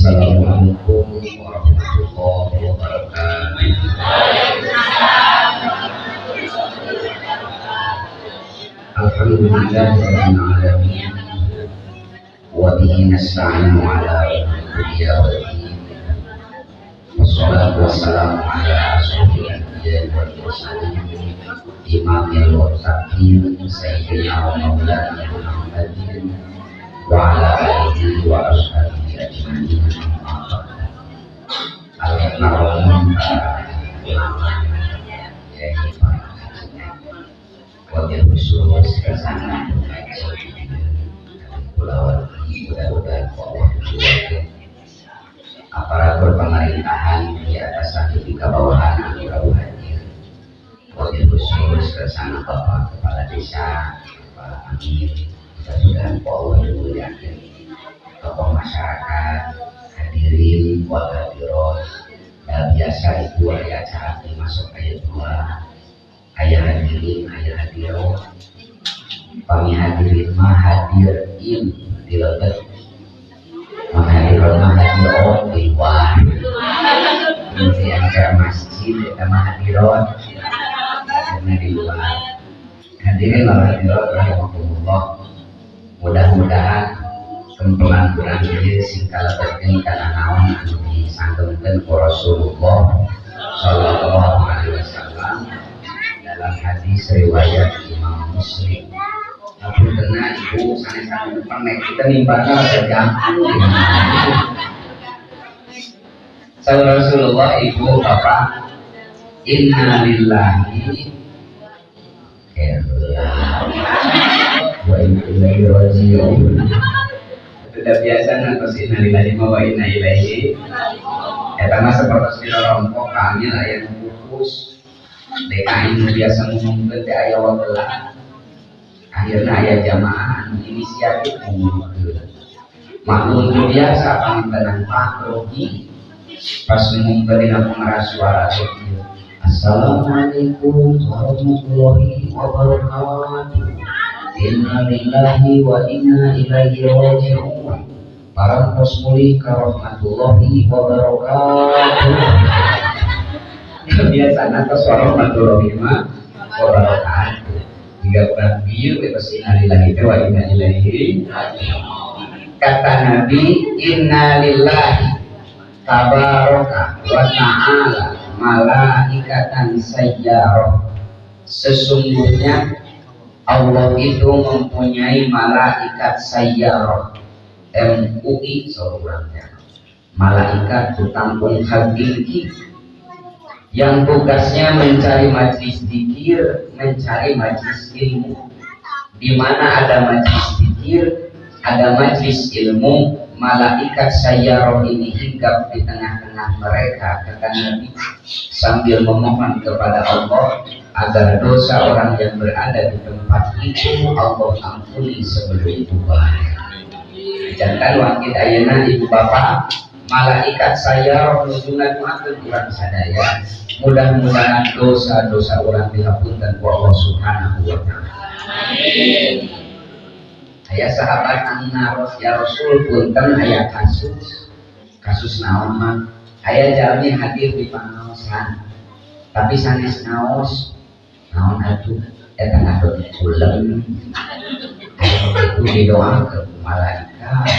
Assalamualaikum warahmatullahi wabarakatuh. Alhamdulillahirabbil alamin wa bihi nasta'inu ala dunya waddin. Wassalatu wassalamu ala asyrofil anbiya'i wal mursalin imamil muttaqin sayyidina wa maulana Muhammadin wa ala alihi wa ashabihi ajma'in. Al-Nawawi wabil khusus kesana Pulau mudah-mudahan Allah berjuang aparatur pemerintahan di atas kaki tiga bawahan Pulau hadir. Wabil khusus kesana Bapak Kepala Desa, Pak Amir, mudah-mudahan Allah berjuang tokoh masyarakat, hadirin, wal hadirat. Biasa itu ada acara masuk ayat 2. Ayah hadirin, ayah hadirat. Kami hadirin mah hadirin di lebet. Hadirin mah hadirat di luar. Ini yang ke masjid kita mah hadirat karena di luar. Hadirin wal hadirat rahimahumullah. Mudah-mudahan kempelan berangkat singkala berken karena naon anu disanggengkeun ku Rasulullah sallallahu alaihi wasallam dalam hadis riwayat Imam Muslim. Tapi kena ibu sanes-sanes pernah kita nimbangna sejam. Saudara Rasulullah, ibu bapak, inna lillahi wa inna ilaihi raji'un. Sudah biasa nantos innalillahi wa inna ilaihi. Eta mah sapertos dina rompok kami layan bungkus. DKI biasa ngomongkeun teh aya wageula. Akhirna aya jamaah anu inisiatif ngomongkeun. Maklum biasa pangintenan Pak Rogi pas ngomongkeun dina pengeras suara teh. Assalamualaikum warahmatullahi wabarakatuh. Inna lillahi wa inna ilaihi raji'un. Para muslimih warahmatullahi wabarakatuh. Biasana tos warahmatullahi wabarakatuh. Jika bukan bieu bebas inna lillahi wa inna ilaihi raji'un. Kata Nabi, inna lillahi tabaraka wa ta'ala malaikatan sayyarah. Sesungguhnya Allah itu mempunyai malaikat sayyarah, MUI seorangnya, malaikat tampung hakiki yang tugasnya mencari majlis zikir, mencari majlis ilmu. Di mana ada majlis zikir, ada majlis ilmu, malaikat sayyarah ini hinggap di tengah-tengah mereka, kata Nabi, sambil memohon kepada Allah agar dosa orang yang berada di tempat itu Allah ampuni sebelum bubar. Jangan wakil ayeuna ibu bapak, malaikat sayyarah nujungan muakeun urang sadaya. Mudah-mudahan dosa-dosa orang dihapunten ku Allah Subhanahu wa taala. Amin. Aya sahabat anna ya Rasul punten aya kasus naon mah aya jalmi hadir di pangaosan tapi sanes naos naon atuh eta ngadon ulem itu didoakeun malaikat.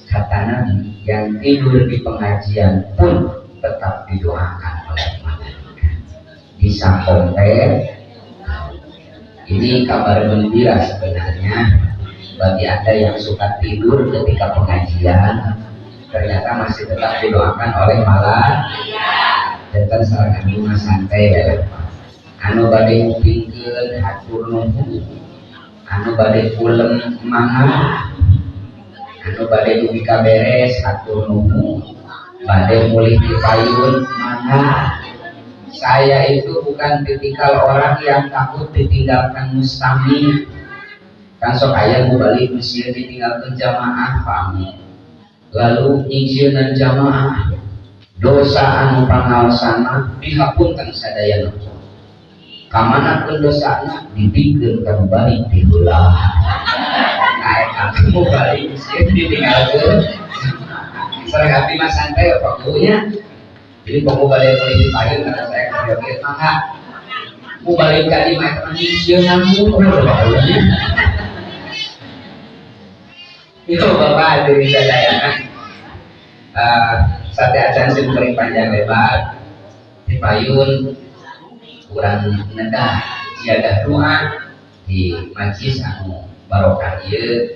Kata Nabi, yang tidur di pengajian pun tetap didoakan oleh malaikat. Bisa kompet. Ini kabar gembira sebenarnya bagi Anda yang suka tidur ketika pengajian, ternyata masih tetap didoakan oleh malaikat. Jangan salah anu santai ya. Anu bade ngupingkeun hatur nuhun, anu bade ulem mangga, anu bade dugi kaberes hatur nuhun, bade mulih dipayun mangga. Saya itu bukan tipikal orang yang takut ditinggalkan mustami. Kan sok aya nu balik meusieun ditinggalkeun jamaah pami. Lalu nyingsieunan jamaah dosa anu pangaosana dihapunten sadayana. Kamana pun dosanya dipikeun ka balik di heula. Nah, eta balik sieun ditinggalkeun Serang abdi mas santai Pak Bunya. Jadi pokok balik politik payung karena saya kerja maka mau balik kali mah tradisional mulu Pak Bunya. Itu Bapak dari saya sate acan sing paling panjang lebar di payun kurang nedah jaga doa di majlis anu barokah ieu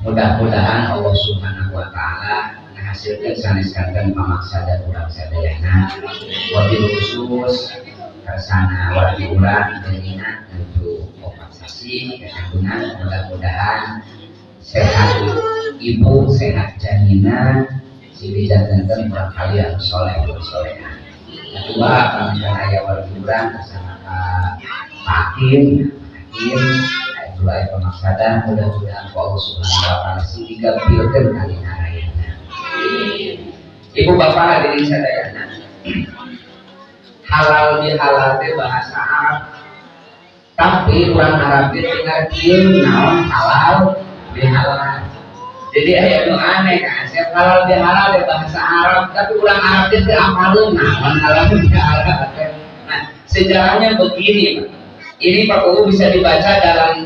mudah-mudahan Allah Subhanahu wa taala menghasilkan sanes-sanes pamaksada urang sadayana wabil khusus kersana wali urang jenina untuk kompensasi kesantunan mudah-mudahan sehat ibu sehat janina silih jantan barangkali yang soleh bersolehan. Kedua pamitan ayah wali urang bersama Hakim dua pemaksada mudah-mudahan Allah Subhanahu wa taala digabirkeun kali narayana. Ibu bapak hadirin sadayana. Halal bihalal teh bahasa Arab. Tapi orang Arab teh ngartieun naon halal bihalal. Jadi aya nu aneh kan, halal bihalal teh bahasa Arab, tapi orang Arab teh teu apaleun naon halal bihalal. Nah, sejarahnya begini, Pak. Ini Pak Uwu bisa dibaca dalam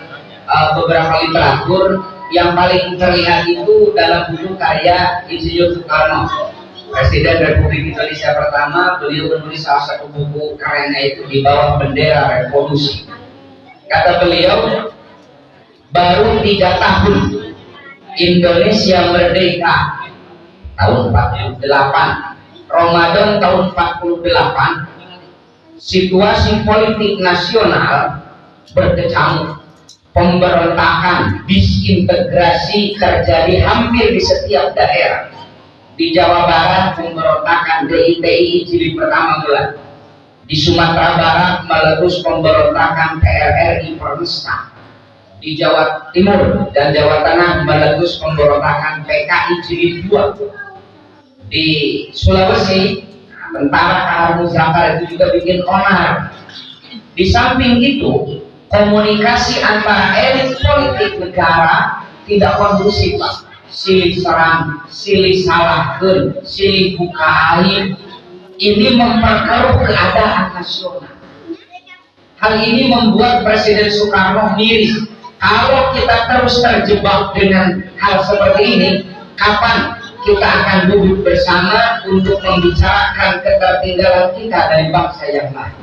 beberapa literatur. Yang paling terlihat itu dalam buku karya Insinyur Soekarno, Presiden Republik Indonesia pertama. Beliau menulis salah satu buku karyanya itu di bawah bendera revolusi. Kata beliau, baru 3 tahun Indonesia merdeka tahun 48, Ramadan tahun 48, situasi politik nasional berkecamuk. Pemberontakan, disintegrasi terjadi hampir di setiap daerah. Di Jawa Barat pemberontakan DITI jilid pertama mulai. Di Sumatera Barat meletus pemberontakan PRRI Permesta. Di Jawa Timur dan Jawa Tengah meletus pemberontakan PKI jilid 2. Di Sulawesi tentara Kahar Muzafar itu juga bikin onar. Di samping itu komunikasi antara elit politik negara tidak kondusif, Pak. Silih serang, silih salahkeun, silih buka aib. Ini memperkeruh keadaan nasional. Hal ini membuat Presiden Soekarno miris. Kalau kita terus terjebak dengan hal seperti ini, kapan kita akan duduk bersama untuk membicarakan ketertinggalan kita dari bangsa yang lain?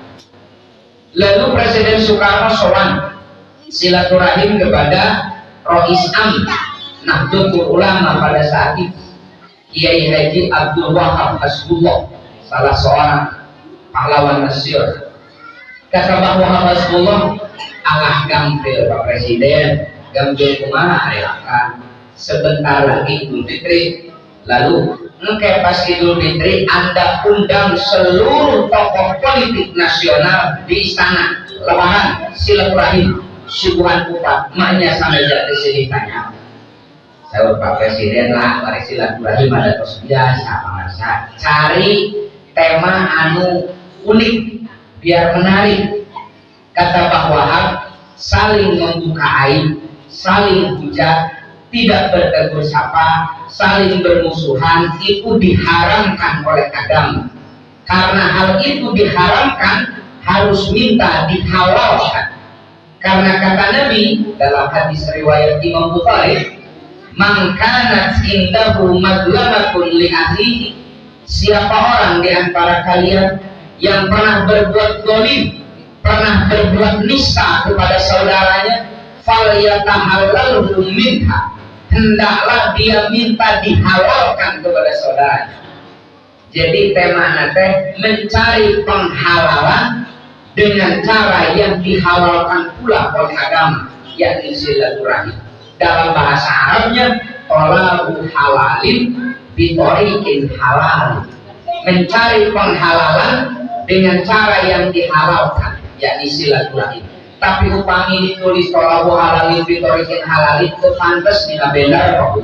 Lalu Presiden Soekarno sowan silaturahim kepada Rois Am Nahdlatul Ulama pada saat itu, Kiai Haji Abdul Wahab Hasbullah, salah seorang pahlawan nasional. Kata Pak Wahab Hasbullah, Allah gampil Pak Presiden, gampil kumaha akan sebentar lagi Idul Fitri. Lalu engke pas Idul Fitri Anda undang seluruh tokoh politik nasional di istana lebaran silaturahim suguhan upah maknya sampai jatuh sini tanya saya Pak Presiden lah mari silaturahim ada tos biasa masa cari tema anu unik biar menarik. Kata Pak Wahab, saling membuka aib, saling hujat, tidak bertegur sapa, saling bermusuhan itu diharamkan oleh agama. Karena hal itu diharamkan harus minta dihalalkan. Karena kata Nabi dalam hadis riwayat Imam Bukhari, "Man kanat indahu madlamatun li akhihi." Siapa orang di antara kalian yang pernah berbuat zalim, pernah berbuat nista kepada saudaranya, falyatahallalhu minha. Hendaklah dia minta dihalalkan kepada saudaranya. Jadi tema nate mencari penghalalan dengan cara yang dihalalkan pula oleh agama, yakni silaturahim. Dalam bahasa Arabnya tolabu halalin bitorikin halal, mencari penghalalan dengan cara yang dihalalkan, yakni silaturahim. Tapi upami ditulis tolabu halalin bitorikin halal itu pantas tidak benar kok.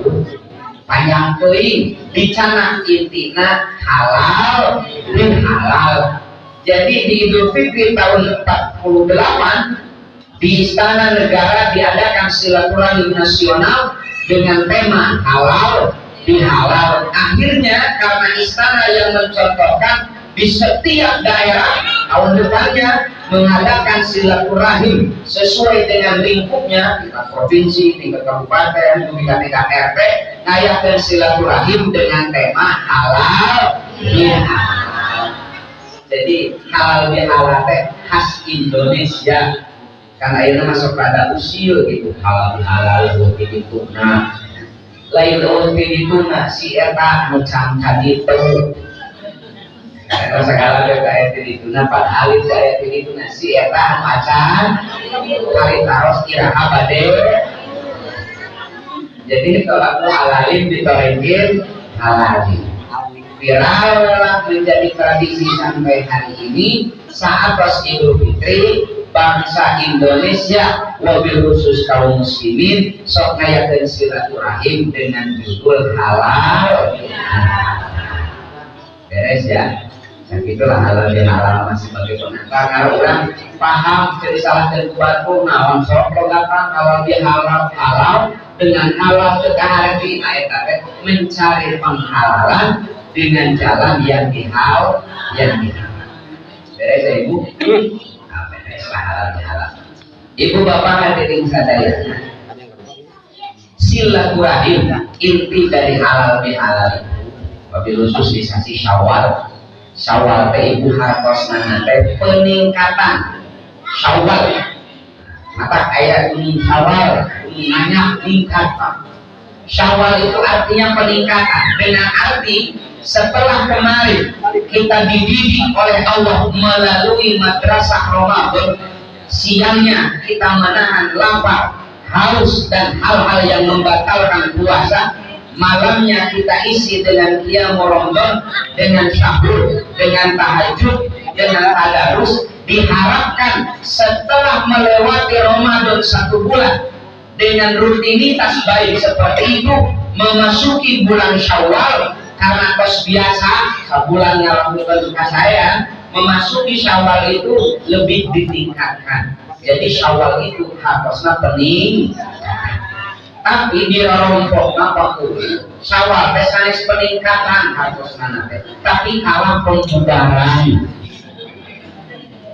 Panjang teuing dicana intina halal dan halal. Jadi di Idul Fitri tahun 48 di Istana Negara diadakan silaturahim nasional dengan tema halal dihalal. Akhirnya karena istana yang mencontohkan di setiap daerah tahun depannya mengadakan silaturahim sesuai dengan lingkupnya, tingkat provinsi, tingkat kabupaten, tingkat RT, ngayakan silaturahim dengan tema halal bihalal. Jadi halal bihalal teh khas Indonesia. Karena ini masuk pada usil gitu, halal bihalal itu tuna. Lain itu si eta nucang kaditu. Karena segala kayak itu, nampak alit kayak itu nasi eta macan, hari taros kira abade. Jadi kalau aku halalin ditorekin halalin. Viral menjadi tradisi sampai hari ini saat pas Idul Fitri bangsa Indonesia, wabil khusus kaum muslimin sok ngayakeun silaturahim dengan judul halal. Beres ya. Dan itulah halal bihalal masih sebagai pengantar. Karena orang paham jadi salah dan kubatu nawan sok logatan halal bihalal halal dengan halal kekahari ayat mencari penghalalan dengan jalan yang dihal yang dihalal. Beres ya ibu? Bereslah halal bihalal. Ibu bapak hadirin sadaya, silaturahim inti dari halal bihalal. Wabil khusus di sasi Syawal. Syawal teh ibu hartos nanti peningkatan Syawal. Mata ayat ini Syawal nanya tingkatan. Syawal itu artinya peningkatan dengan arti setelah kemarin kita dididik oleh Allah melalui madrasah Ramadan, siangnya kita menahan lapar, haus dan hal-hal yang membatalkan puasa. Malamnya kita isi dengan qiyamul Ramadan, dengan sahur, dengan tahajud, dengan tadarus. Diharapkan setelah melewati Ramadan 1 bulan dengan rutinitas baik seperti itu, memasuki bulan Syawal, karena kos biasa sebulan ngalakukan tugas saya, memasuki Syawal itu lebih ditingkatkan. Jadi Syawal itu harusnya pening. Tapi di rompok apa pun Syawal sanes peningkatan harus nanti. Tapi kalah pembubaran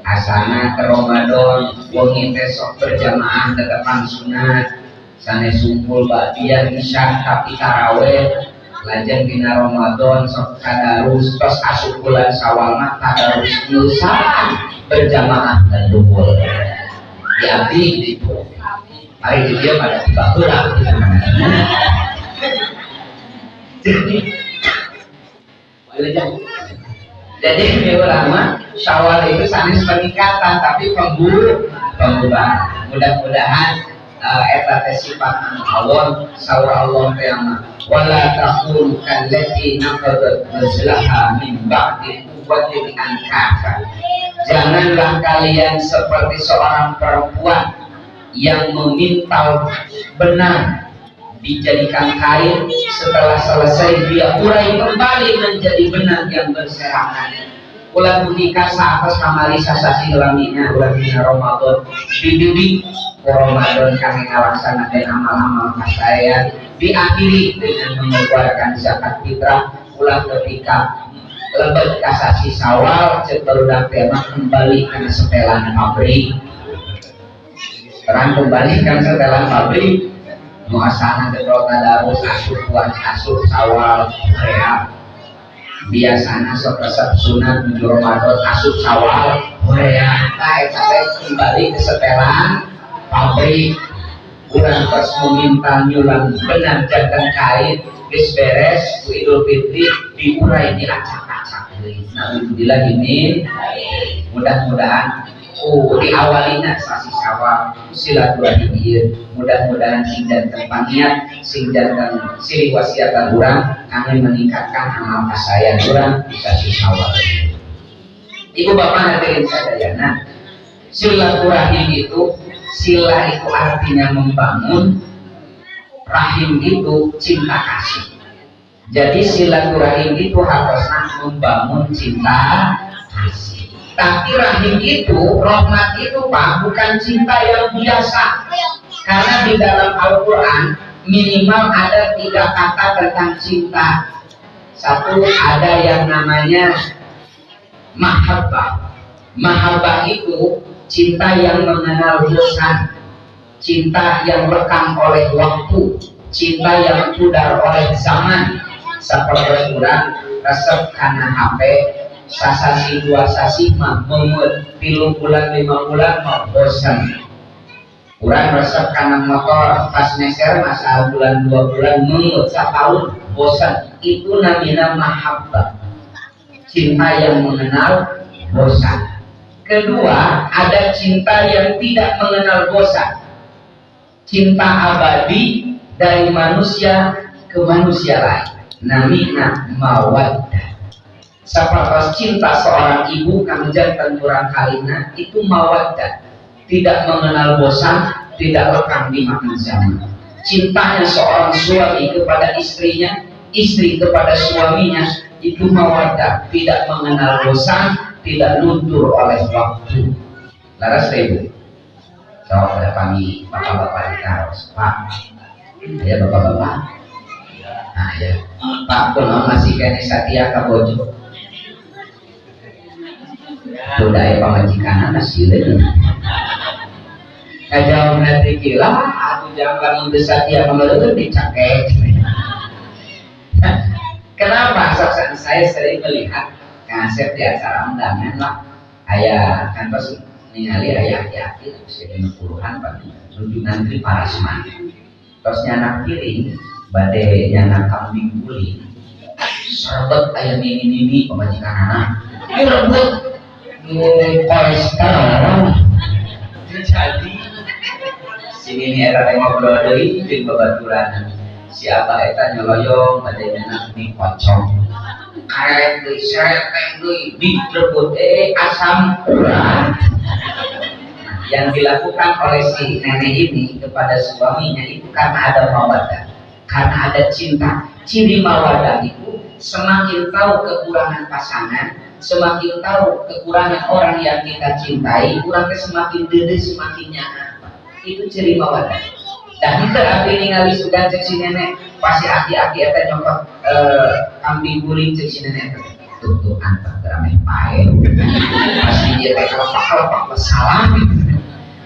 asana ke Ramadan wong besok berjamaah tetepan sunat sanes sumpul ba'diyah isya tapi taraweh lajeng dina Ramadan sok tadarus tos asup bulan Syawal mah tadarus nusa berjamaah dan duhur diabdi itu. Hari dia pada tiba pulang. Jadi ulama Syawal itu sanis peningkatan tapi pembubahan. Mudah-mudahan eta teh sifat Allah saur Allah tema wala taqul kallati naqadat nazlaha min ba'di quwwatin ankasa. Janganlah kalian seperti seorang perempuan yang memintal benang dijadikan kain, setelah selesai dia urai kembali menjadi benang yang berserakan. Ulah ketika saat kamari sasasi laminya ulah dina Ramadan dididik Ramadan kami ngalaksanakan amal-amal saya diakhiri dengan mengeluarkan zakat fitrah. Ulah ketika lebet kasasi Syawal ceterudak tema kembali ke setelan pabrik. Terang kembalikan setelan pabrik muasana gedor tadarus asup buat asup Syawal ya biasanya sok resep sunat menuju Ramadan asup Syawal ya sampai kembali ke setelan pabrik. Kurang terus meminta nyulang benar jaga kain bis beres Idul Fitri diurai diacak-acak. Alhamdulillah ini mudah-mudahan diawalinya sasi Syawal silaturahim ieu mudah-mudahan sing janten paniat sing janten siri wasiatan urang kami meningkatkan amal kasayan urang di sasi Syawal. Ibu bapak hadirin sadayana, silaturahim itu sila itu artinya membangun, rahim itu cinta kasih. Jadi silaturahim itu harusnya membangun cinta kasih. Tapi rahim itu, rahmat itu Pak, bukan cinta yang biasa. Karena di dalam Al-Quran minimal ada 3 kata tentang cinta. Satu, ada yang namanya mahabbah. Mahabbah itu cinta yang mengenal bosan, cinta yang lekang oleh waktu, cinta yang pudar oleh zaman. Seperti urang resep kana HP sasasi 2 sasi mah meumut 3 bulan 5 bulan mah bosan. Urang resep kana motor pas neser masa bulan 2 bulan meumut satahun bosan. Itu namanya mahabbah, cinta yang mengenal bosan. Kedua, ada cinta yang tidak mengenal bosan, cinta abadi dari manusia ke manusia lain, namina mawaddah. Seperti cinta seorang ibu kami jantan kurang kalina itu mawaddah, tidak mengenal bosan, tidak lekang di makan zaman. Cintanya seorang suami kepada istrinya, istri kepada suaminya itu mawaddah, tidak mengenal bosan, tidak luntur oleh waktu. Laras ibu jawab pada kami bapak-bapak di karos. Pak, ya bapak-bapak, nah ya Pak kuno masih kene Satya Kabojo budaya pamajikan hasilnya kajauh nanti gila aku jangan untuk Satya Kabojo dicakek. Kenapa? Soalnya saya sering melihat kaset di acara undangan lah, ayah kan pas ningali ayah aki-aki usia 50-an Pak menuju nanti parasman terus nyanak piring badai nyanak kambing guling serbet ayam ini pemajikan anak ini rebut kolesterol jadi sini ini era ngobrol dari di babaturan siapa eta nyoloyong badai nyanak ini pocong karet deui seret deui direbut asam urat. Yang dilakukan oleh si nenek ini kepada suaminya itu karena ada mawaddah, karena ada cinta. Ciri mawaddah itu semakin tahu kekurangan pasangan, semakin tahu kekurangan orang yang kita cintai, kurangnya semakin dede, semakin nyaman. Itu ciri mawaddah. Dan itu arti ningali sudah cek si nenek pasti aki-aki eta nyokot kambing guling cek si nenek tuh antar ramai pae pasti dia teh kalau salah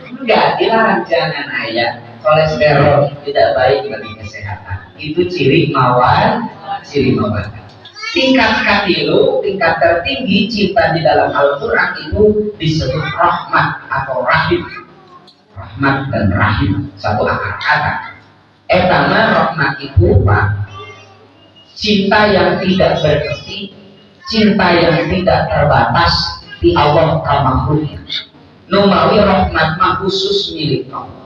enggak, dilarang jangan ayah kolesterol tidak baik bagi kesehatan. Itu ciri mawar, ciri mawaddah. Tingkat katilu, tingkat tertinggi cinta di dalam Al-Quran itu disebut rahmat atau rahim. Rahmat dan rahim satu akar kata. Etama rahmat itu Pak, cinta yang tidak berhenti, cinta yang tidak terbatas di Allah makhluknya. Numawi rahmat mah khusus milik Allah.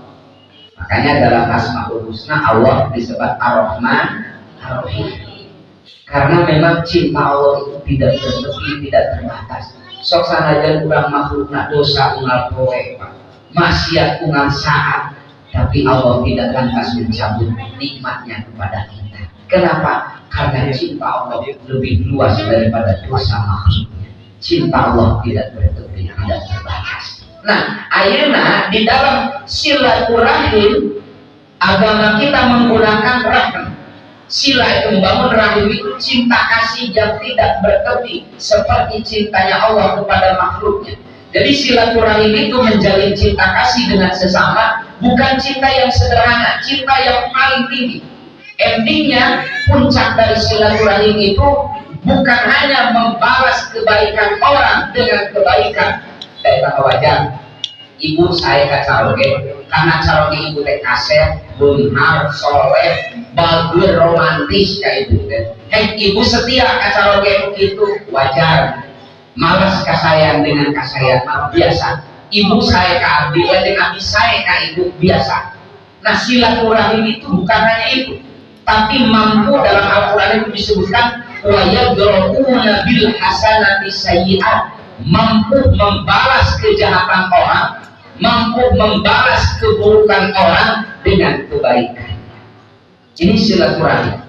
Makanya dalam Asmaul Husna Allah disebut Ar-Rahman Ar-Rahim. Karena memang cinta Allah itu tidak berhenti, tidak terbatas. Sok sanajan kurang makhlukna dosa ungal poe Pak, maksiat ungal saat, tapi Allah tidak lantas mencabut nikmatnya kepada kita. Kenapa? Karena cinta Allah lebih luas daripada dosa makhluknya. Cinta Allah tidak berhenti, tidak terbatas. Nah, ayeuna di dalam silaturahim agama kita menggunakan rahim. Sila itu membangun rahim itu cinta kasih yang tidak bertepi seperti cintanya Allah kepada makhluknya. Jadi silaturahim itu menjalin cinta kasih dengan sesama, bukan cinta yang sederhana, cinta yang paling tinggi. Endingnya puncak dari silaturahim itu bukan hanya membalas kebaikan orang dengan kebaikan. Saya wajar ibu saya kacaroge karena caroge ibu teh kaset benar soleh bagus romantis kayak itu teh ibu setia kacaroge itu wajar. Malas kasayang dengan kasayang biasa. Ibu saya ke abdi dengan abdi saya ke ibu biasa. Nah silaturahim itu bukan hanya itu, tapi mampu dalam Al-Quran itu disebutkan wa yadra'una bil hasanati sayyi'at, mampu membalas kejahatan orang, mampu membalas keburukan orang dengan kebaikan. Ini silaturahim.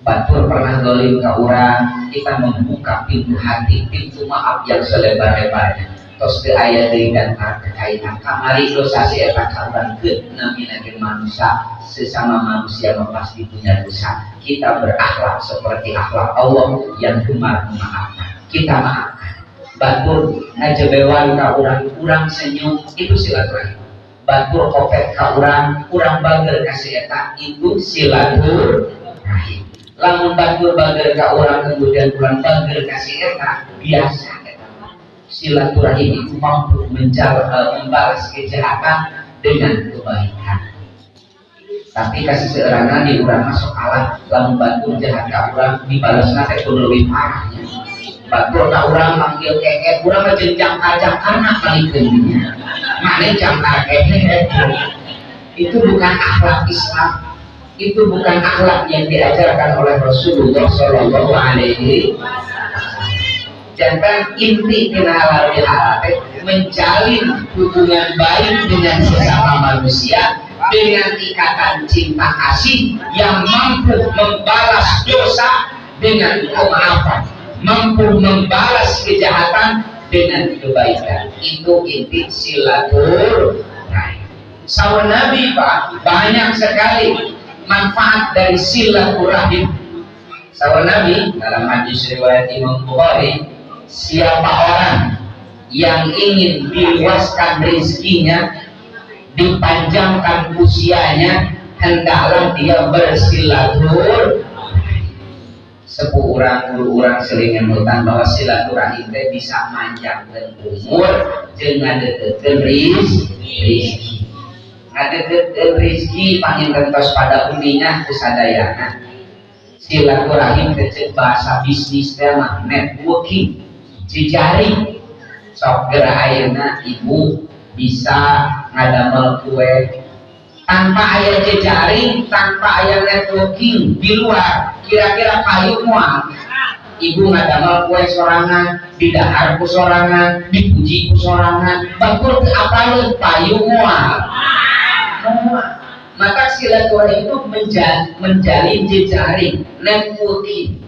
Batur pernah dolim ke orang, kita membuka pintu hati, pintu maaf yang selebar-lebarnya. tos teu aya deui daftar kekainan kamari dosa si eta kaurangkeun namina ge manusia sesama manusia pasti punya dosa. Kita berakhlak seperti akhlak Allah yang gemar memaafkan. Kita maafkan. Batur ngajebewan ka urang senyum itu silaturahim. Batur kopet ka urang bager ka si eta itu silaturahim. Lamun batur bager ka urang kemudian urang bager ka si eta biasa. Silaturahim itu mampu membalas kejahatan dengan kebaikan. Tapi kasih seorang di urang masuk alat lamun batur jahat ka urang dibalasna teh kudu leuwih parah. Batur ka urang manggil keket urang mah jenjang kajang anak palikeun nya. Mane jangkar keket itu bukan akhlak Islam. Itu bukan akhlak yang diajarkan oleh Rasulullah sallallahu alaihi wasallam. Jangan inti tina halal bihalal menjalin hubungan baik dengan sesama manusia dengan ikatan cinta kasih yang mampu membalas dosa dengan kemaafan, mampu membalas kejahatan dengan kebaikan. Itu inti silaturahim. Sahabat Nabi Pak, banyak sekali manfaat dari silaturahim. Sahabat Nabi dalam hadis riwayat Imam Bukhari, siapa orang yang ingin diluaskan rezekinya, dipanjangkan usianya, hendaklah dia bersilaturahim. Sepuh urang guru urang selingan hutan bahwa silaturahim teh bisa manjangkeun umur jeung ngadeukeun rezeki. Ngadeukeun rezeki pangin gentos pada uninya kusadayana. Silaturahim teh bahasa bisnis teh mah networking. Jejaring sok geura ayeuna ibu bisa ngadamel kue tanpa aya jejaring, tanpa aya networking di luar, kira-kira payu moal ibu ngadamel kue sorangan, didahar ku sorangan, dipuji ku sorangan, batur teu apaleun payu moal. Maka silaturahim itu menjalin jejaring, networking.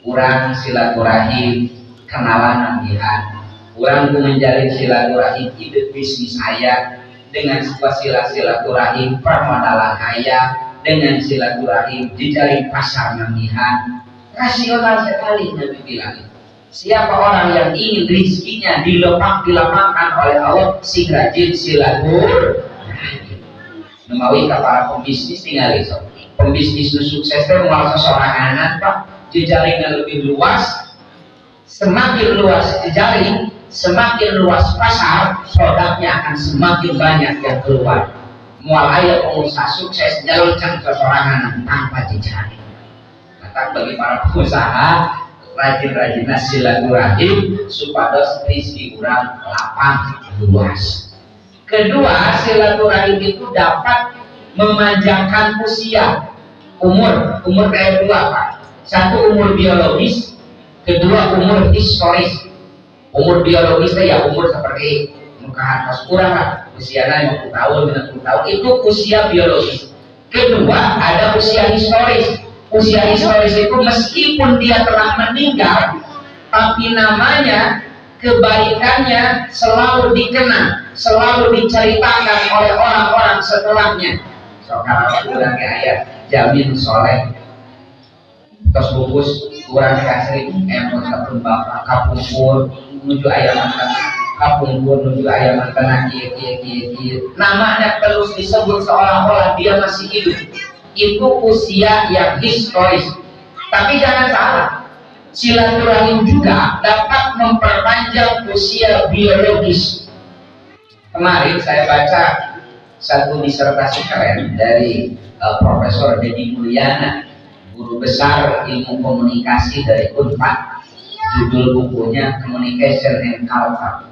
Urang silaturahim kenalan nambihan, urang menjalin silaturahim ide bisnis aya dengan sebuah silaturahim permodalan aya dengan silaturahim jejaring pasar nambihan. Rasional sekali Nabi bilang. Siapa orang yang ingin rezekinya dilapangkan oleh Allah si rajin silaturahim. Memawi ka para pembisnis tinggal iso. Pembisnis nu sukses teh moal sosoranganan Pak, jejaringnya lebih luas. Semakin luas jejaring, semakin luas pasar, produknya akan semakin banyak yang keluar. Mual aya pengusaha sukses nyalurkan sosorangan tanpa jejaring. Maka bagi para pengusaha rajin-rajin silaturahim supados rezeki urang lapang luas. Kedua, silaturahim itu dapat memanjangkan usia, umur kayak dua Pak. Satu umur biologis, kedua umur historis. Umur biologis ya umur seperti mukaan pas kurang lah, usianya 50 tahun, 60 tahun itu usia biologis. Kedua ada usia historis. Usia historis itu meskipun dia telah meninggal, tapi namanya, kebaikannya selalu dikenang, selalu diceritakan oleh orang-orang setelahnya. Soalnya kurang ayat jamin soleh. Terus bungkus kurang kasih emot kapun bapak kapungkur menuju ayam mantan kapungkur menuju ayam mantan kieu namanya terus disebut seolah-olah dia masih hidup. Itu usia yang historis. Tapi jangan salah, silaturahim juga dapat memperpanjang usia biologis. Kemarin saya baca satu disertasi keren dari Profesor Deddy Mulyana, guru besar ilmu komunikasi dari Unpad. Judul bukunya Communication and Culture.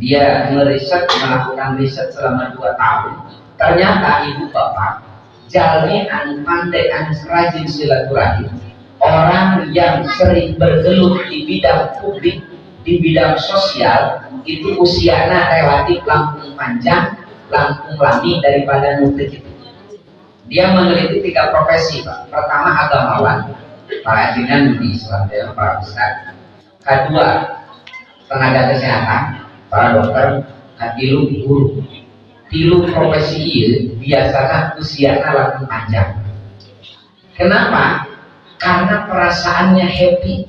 Dia melakukan riset selama 2 tahun. Ternyata ibu bapak jalmi anu pandai anu rajin silaturahim, orang yang sering bergelut di bidang publik, di bidang sosial, itu usianya relatif langkung panjang, langkung lami daripada nutek itu. Dia meneliti 3 profesi Pak. Pertama agamawan, para ajinan di Islam, para ustaz. Kedua tenaga kesehatan, para dokter, tilu guru, tilu profesi ini biasanya usianya lebih panjang. Kenapa? Karena perasaannya happy.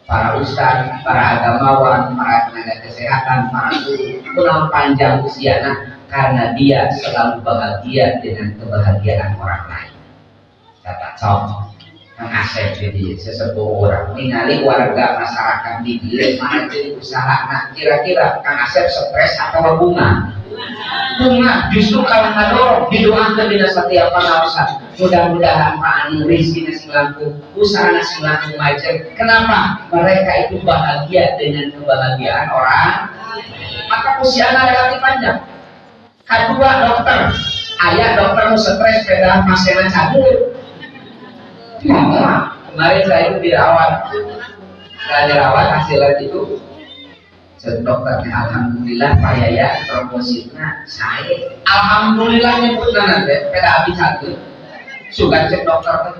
Para ustadz, para agamawan, para tenaga kesehatan, para guru, kurang panjang usianya karena dia selalu bahagia dengan kebahagiaan orang lain. Kata contoh, Kang Asep jadi sesepuh orang ningali warga masyarakat di dia mana jadi usaha. Nah kira-kira Kang Asep stres atau bunga? Bunga justru kalau ngadorong didoakan dina setiap pangaosan. Mudah-mudahan Pak Anu rezeki nasi langkung, usaha nasi langkung macet. Kenapa? Mereka itu bahagia dengan kebahagiaan orang. Maka usianya relatif panjang. Kedua dokter, ayah dokter mau stres beda pasiennya cabut. Kemarin saya itu dirawat, hasilnya itu dokternya alhamdulillah Pak Yaya promosinya saya alhamdulillah nyebut nanti beda habis satu. Suka cek dokter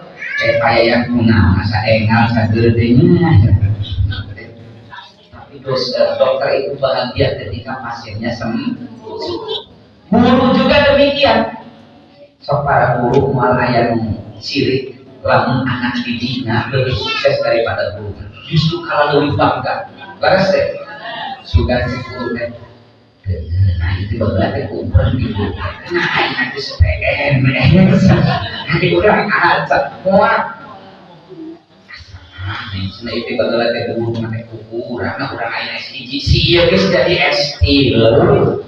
Pak Yaya guna masa engal sagedenya. Tapi dokter itu bahagia ketika pasiennya sembuh. Guru juga demikian. Sok para guru malah yang sirik, lamun anak didiknya lebih sukses daripada guru. Justru kalau lebih bangga. Laras deh, sudah cek deh. Nah itu berarti kumpulan gitu. Nah nanti SPM, nanti orang aja muat. Nah itu berarti guru nanti kukuran, orang lain SIG sih ya guys jadi ST loh.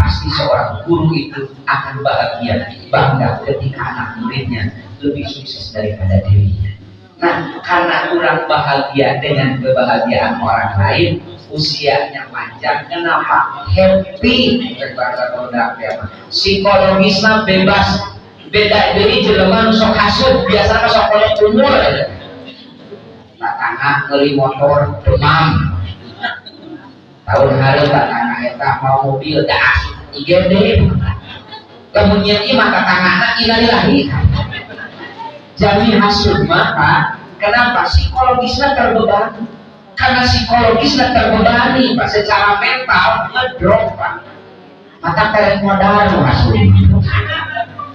Pasti seorang guru itu akan bahagia, bangga ketika anak muridnya lebih sukses daripada dirinya. Nah, karena orang bahagia dengan kebahagiaan orang lain, usianya panjang, kenapa? Happy, psikologisnya bebas. Beda dari jelema nu sok hasud, biasanya sok kolot umur aja. Tatangga ngeli motor demam. Tahun hari tatangga eta mau mobil dah IGD. Kemudian ieu mata tanganna innalillahi. Jadi hasud maka kenapa psikologisnya terbebani? Karena psikologisnya terbebani, Pak, secara mental ngedrop, Pak. Maka tereng modal hasud.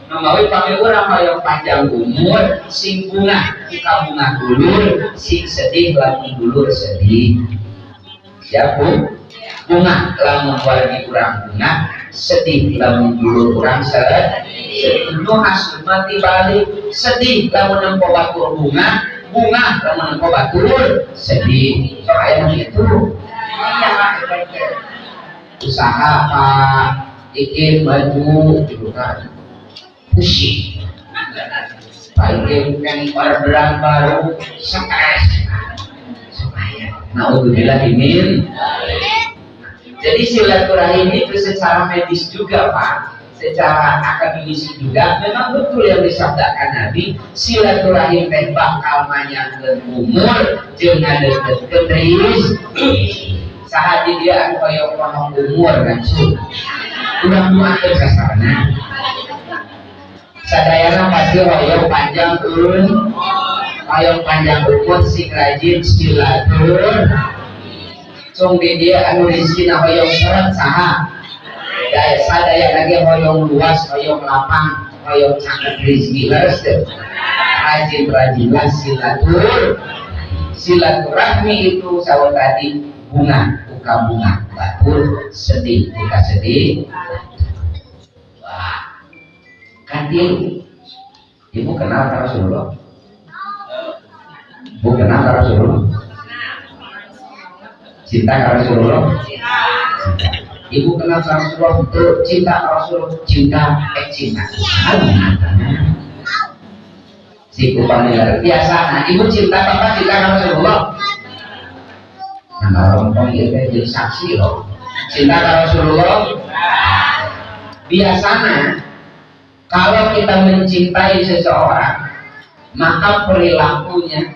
Mamawi pami urang yang panjang umur, sing bunga bunga dulur, sing sedih lamun dulur sedih. Siapa? Bunga lamun wargi urang bunga, sedih lamun dulur urang sedih. Nu hasud mati balik sedih lamun nempo batur bunga lamun nempo batur sedih. Soalnya begitu. Usaha Pak Ikin maju gitu kan. Pusing. Paling kan orderan baru stres. Supaya naudzubillah ini. Jadi silaturahim itu secara medis juga Pak, secara akademis juga memang betul yang disabdakan Nabi, silaturahim teh bakal manyangkeun umur jeung ngadeukeun riis. Sahaja dia anu hoyong pohon umur kan su. Udah muakeun sasarna. Sadayana pasti hoyong panjang umur sing rajin silatur. Cung di dia anu rizkina hoyong seret saha. Daya sadaya lagi hoyong luas, hoyong lapang, hoyong cakep rizki leres deh. Rajin-rajinlah silaturahmi itu sawat tadi bunga, buka bunga, batur sedih, buka sedih. Wah, kantin, ibu kenal Rasulullah? Bu kenal Rasulullah? Cinta Rasulullah? Ibu kenal Rasulullah betul, cinta Rasulullah, cinta. Si kupang biasa, nah ibu cinta bapak cinta Rasulullah. Nah orang itu jadi saksi loh. Cinta Rasulullah. Biasanya kalau kita mencintai seseorang, maka perilakunya,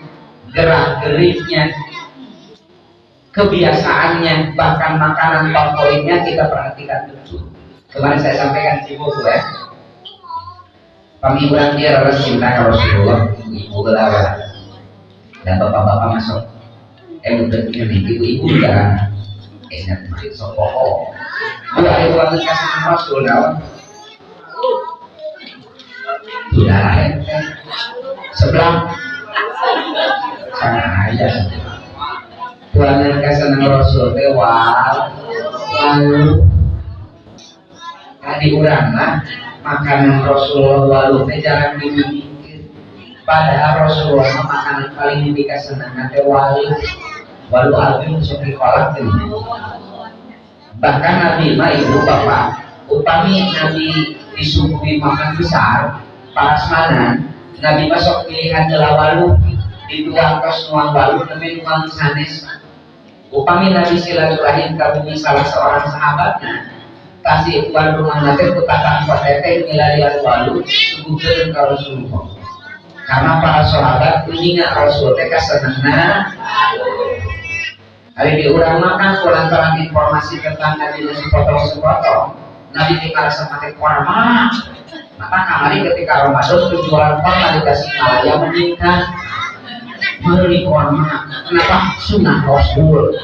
gerak-geriknya, kebiasaannya, bahkan makanan favoritnya kita perhatikan betul. Kemarin saya sampaikan di buku ya. Pemikiran dia harus cinta Rasulullah, ibu belawa dan bapak-bapak masuk. Udah ibu-ibu udah enak main sopoho dua ibu banget kasih Rasul kawan sudah sebelah sana aja Tuhan kasih Rasul tewal lalu tadi urang lah makanan Rasulullah walu teh jarang dimikir padahal Rasulullah makanan paling dikasih teh walu alvin suki kolak ini bahkan Nabi mah ibu bapak upami Nabi disuguhi makan besar parasmanan Nabi masuk pilihan jela walu dituang kos nuang walu demi nuang sanes upami Nabi silaturahim kabumi salah seorang sahabatnya kasih uang rumah nanti kutakan potete milarian walu suguhkan ke Rasulullah karena para sahabat mengingat Rasul teh kasenengna hari diurang makan kulantaran informasi tentang Nabi sepotong-sepotong Nabi tinggal semakin korma maka kamari ketika Ramadan penjualan korma di Tasikmalaya meningkat beli korma kenapa sunnah Rasul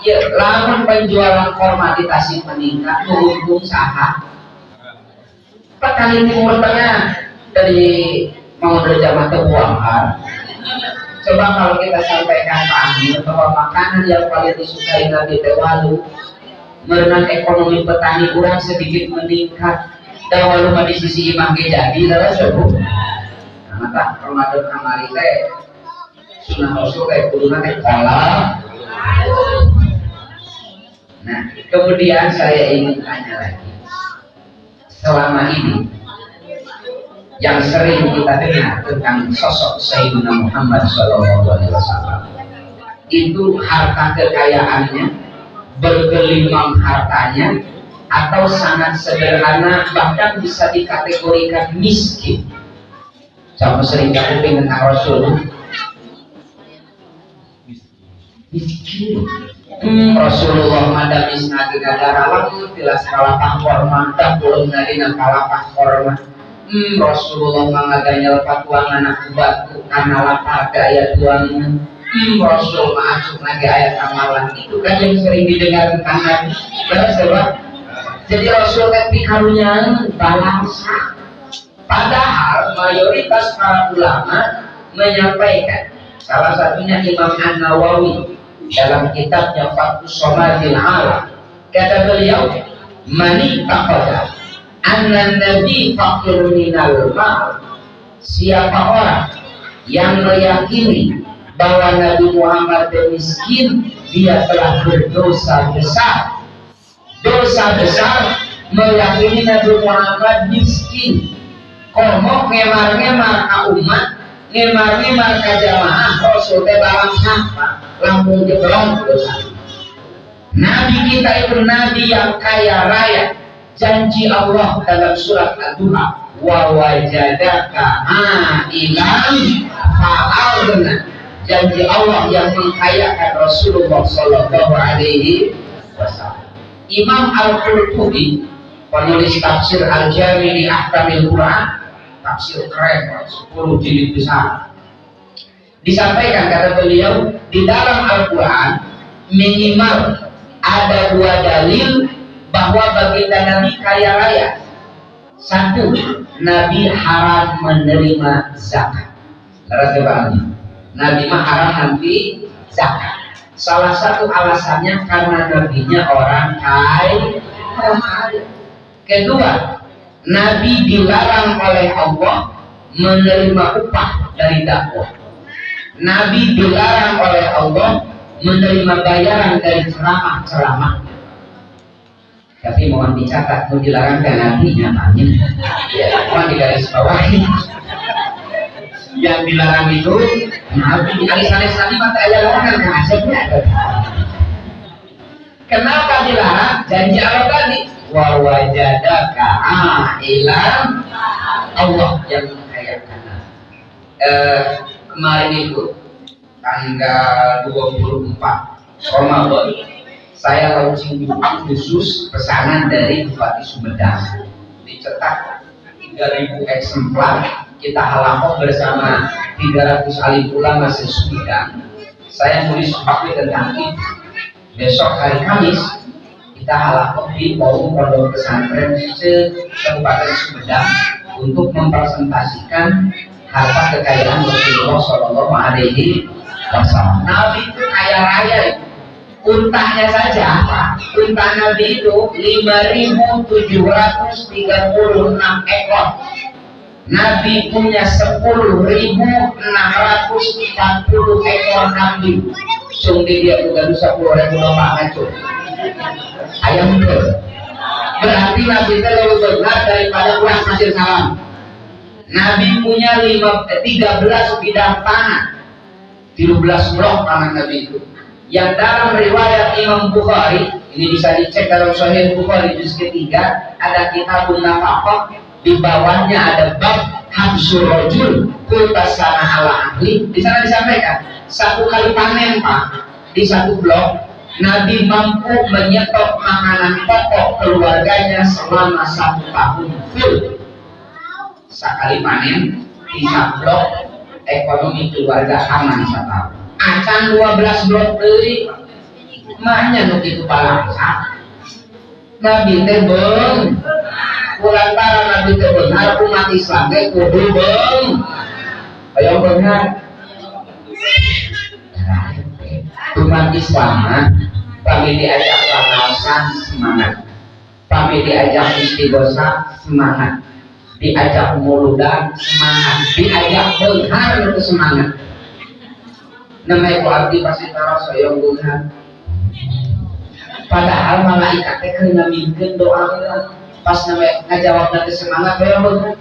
ya lamun penjualan korma di Tasik meningkat menguntung saha petani Timur Tengah dari mau berjamaah terbuangkan coba kalau kita sampaikan Pak Amir bahwa makanan yang paling disukai Nabi Tewalu merenang ekonomi petani kurang sedikit meningkat dan walau di sisi imam jadi lalu sebut maka Ramadan kamari teh sunnah Rasul teh kuduna teh kolak. Nah kemudian saya ingin tanya lagi selama ini yang sering kita dengar tentang sosok Sayyidina Muhammad SAW itu harta kekayaannya bergelimang hartanya atau sangat sederhana bahkan bisa dikategorikan miskin sama sering kita dengar Rasul miskin Rasulullah madamis nadi negara lalu tilas kalapah korma tak belum nadi kalapah korma Rasulullah mengadanya lepat tuang anak batu karena lapar gaya tuang Rasul ma'acuk lagi ayat amalan itu kan yang sering didengar tentang Nabi sebab jadi Rasul tapi karunya balangsa padahal mayoritas para ulama menyampaikan salah satunya Imam An-Nawawi dalam kitabnya Fathus Somadil Alam kata beliau mani taqadah anna nabi fakir minal mal siapa orang yang meyakini bahwa Nabi Muhammad miskin dia telah berdosa besar meyakini Nabi Muhammad miskin komo ngemar-ngemar ka umat ngemar-ngemar ka jamaah Rasul teh barang sampah lampung jeblong dosa Nabi kita itu Nabi yang kaya raya janji Allah dalam surat Ad-Duha wa wajadaka ailan fa'alna janji Allah yang mengkayakan Rasulullah Sallallahu Alaihi Wasallam. Imam Al-Qurtubi penulis tafsir Al-Jami di Ahkamil Quran tafsir keren 10 jilid besar disampaikan kata beliau di dalam Al-Quran minimal ada 2 dalil bahwa baginda Nabi kaya raya. Satu, Nabi haram menerima zakat. Nabi mah haram nanti zakat. Salah satu alasannya karena nabinya orang kaya. Kedua, Nabi dilarang oleh Allah menerima upah dari dakwah. Nabi dilarang oleh Allah menerima bayaran dari ceramah-ceramah. Tapi mohon dicatat, mau dilarang kan nantinya amin. Ya, mohon digaris bawahi. Yang dilarang itu Nabi alis-alis Nabi mata ayat larangan kan asalnya ada. Kenapa dilarang? Janji Allah tadi wa wajadaka ailan Allah yang mengkayakan. Kemarin itu tanggal 24 Ramadan saya launching buku khusus pesanan dari Bupati Sumedang dicetak 3.000 eksemplar kita halakoh bersama 300 alim ulama se-Sumedang saya nulis buku tentang itu. Besok hari Kamis kita halaqah di forum pondok pesantren Kabupaten Sumedang untuk mempresentasikan harta kekayaan Rasulullah Shallallahu Alaihi Wasallam. Nabi itu kaya raya. Untanya saja, Pak. Unta Nabi itu 5.736 ekor. Nabi punya 10.640 ekor kambing. Sungguh dia juga bisa 10.000 domba ngacur. Ayam betul. Berarti Nabi itu lebih benar daripada ulas Masjid Salam. Nabi punya 13 bidang tanah, 13 blok tanah Nabi itu. Yang dalam riwayat Imam Bukhari, ini bisa dicek dalam Sahih Bukhari juz ketiga, ada kitabun nafaqah, di bawahnya ada bab habsur rajul kultasana ala ahli. Di sana disampaikan satu kali panen, Pak, di satu blok Nabi mampu menyetok makanan pokok keluarganya selama 1 tahun full. Sekali panen di satu blok ekonomi keluarga aman 1 tahun. Acan 12 blok beli maknya nuk itu balangsa. Nabi teh beung kulantara Nabi teh benar umat Islam teh kudu beung ayo benar umat Islam kami diajak lamasan semangat, kami diajak istighosah semangat, diajak muludan semangat, diajak beunghar itu semangat. Namanya ku abdi pasti tara soyong beunghar. Padahal malaikat teh keur ngaminkeun doa pas namanya ngajawab nanti semangat soyong beunghar.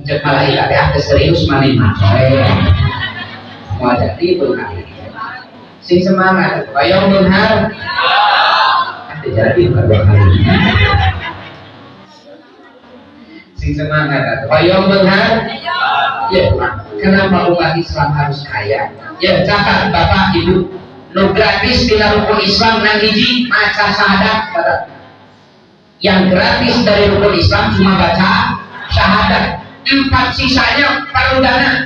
Cek malaikat teh atuh serius maneh mah. Moal jadi beunghar. Sing semangat soyong beunghar. Atuh jadi kedua kali. Sing semangat atuh soyong beunghar. Ya, Pak. Kenapa umat Islam harus kaya? Ya, catat Bapak Ibu, nu gratis di rukun Islam nang hiji maca syahadat. Yang gratis dari rukun Islam cuma baca syahadat. 4 sisanya perlu dana,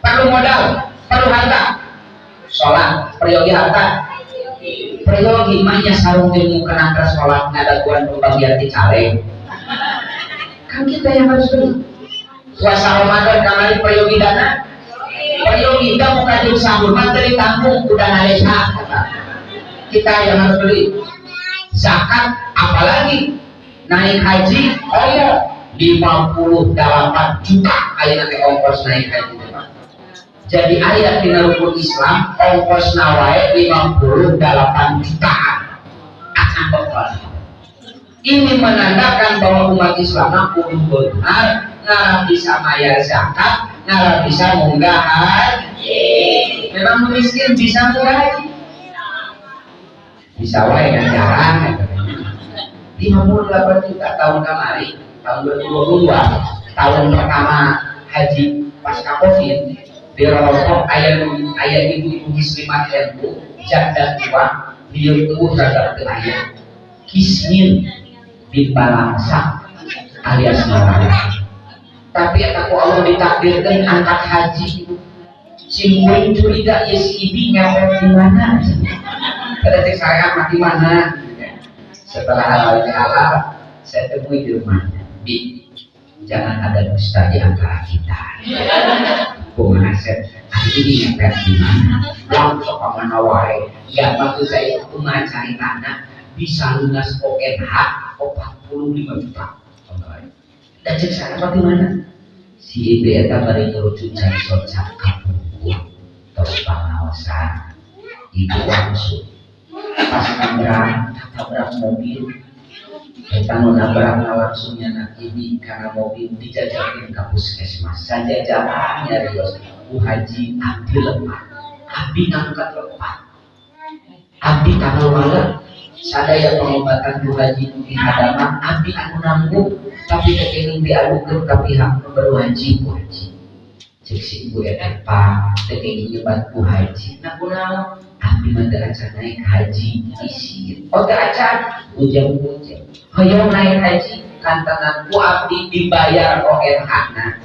perlu modal, perlu harta. Sholat, peryogi harta. Peryogi mahnya sarung ilmu kenangka sholat ngadaguan pembagian di caleng. Kan kita yang harus beli. Puasa Ramadan kamari peryogi dana, peryogi kita mau kajut sahur materi tanggung udah nalesa. Kita yang harus beli zakat, apalagi naik haji, oh ya 58 juta ayat nanti ongkos naik haji. Jadi ayat di rukun Islam ongkos nawai 58 jutaan akan berkali. Ini menandakan bahwa umat Islam kudu benar, ngarang bisa bayar zakat, ngarang bisa munggah haji. Memang miskin bisa munggah haji, bisa wae kan jarang. 58 juta tahun kemarin, tahun 2022, tahun pertama haji pasca Covid, di Rorotok ayah ibu-ibu muslimat NU janda tua dia tubuh rada ke ayah kismin di balangsa alias marah. Tapi aku Allah ditakdirkan angkat haji, simpuin curiga ya si ibi ngepet di mana? Ada cek saya mati mana? Setelah halal saya temui di rumahnya. Bi, jangan ada dusta di antara kita. Pengaset ini ngepet di mana? Langsung kemana wae? Ya maksud saya itu cari tanah bisa lunas ONH 45 juta. Dan cek saya bagaimana? Si ibu eta bari ngerucut cari socak kapungkur terus pengawasan ibu langsung pas nabrak mobil eta nu nabrak langsungnya nak ini karena mobil dijajakin ke puskesmas saja jalannya rios Bu Haji abdi lemah abdi ngangkat lemah abdi tanggal malam sadaya pengobatan Bu Haji di hadapan abdi anu nanggung tapi kekening diadukeun ka pihak nu berwajib Bu Haji cek si ibu eta Pak kekening nyebat Bu Haji nah kunaon abdi mah teu acan naik haji isin oh teu acan ujang-ujang hoyong naik haji kantangan ku abdi dibayar ONH na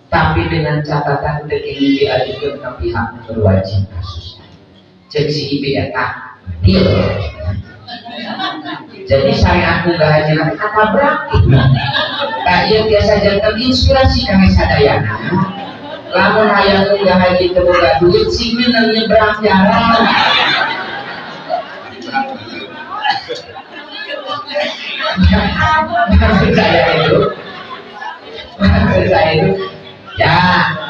tapi dengan catatan ini diajukan ke pihak berwajib kasusnya. Cek si ibu eta deal. Jadi syariat munggah haji nanti kata berarti. Tak iya biasa jantan inspirasi kami sadayana. Lamun hayang munggah haji terbuka duit sih menang nyebrang jalan. Maksud saya itu ya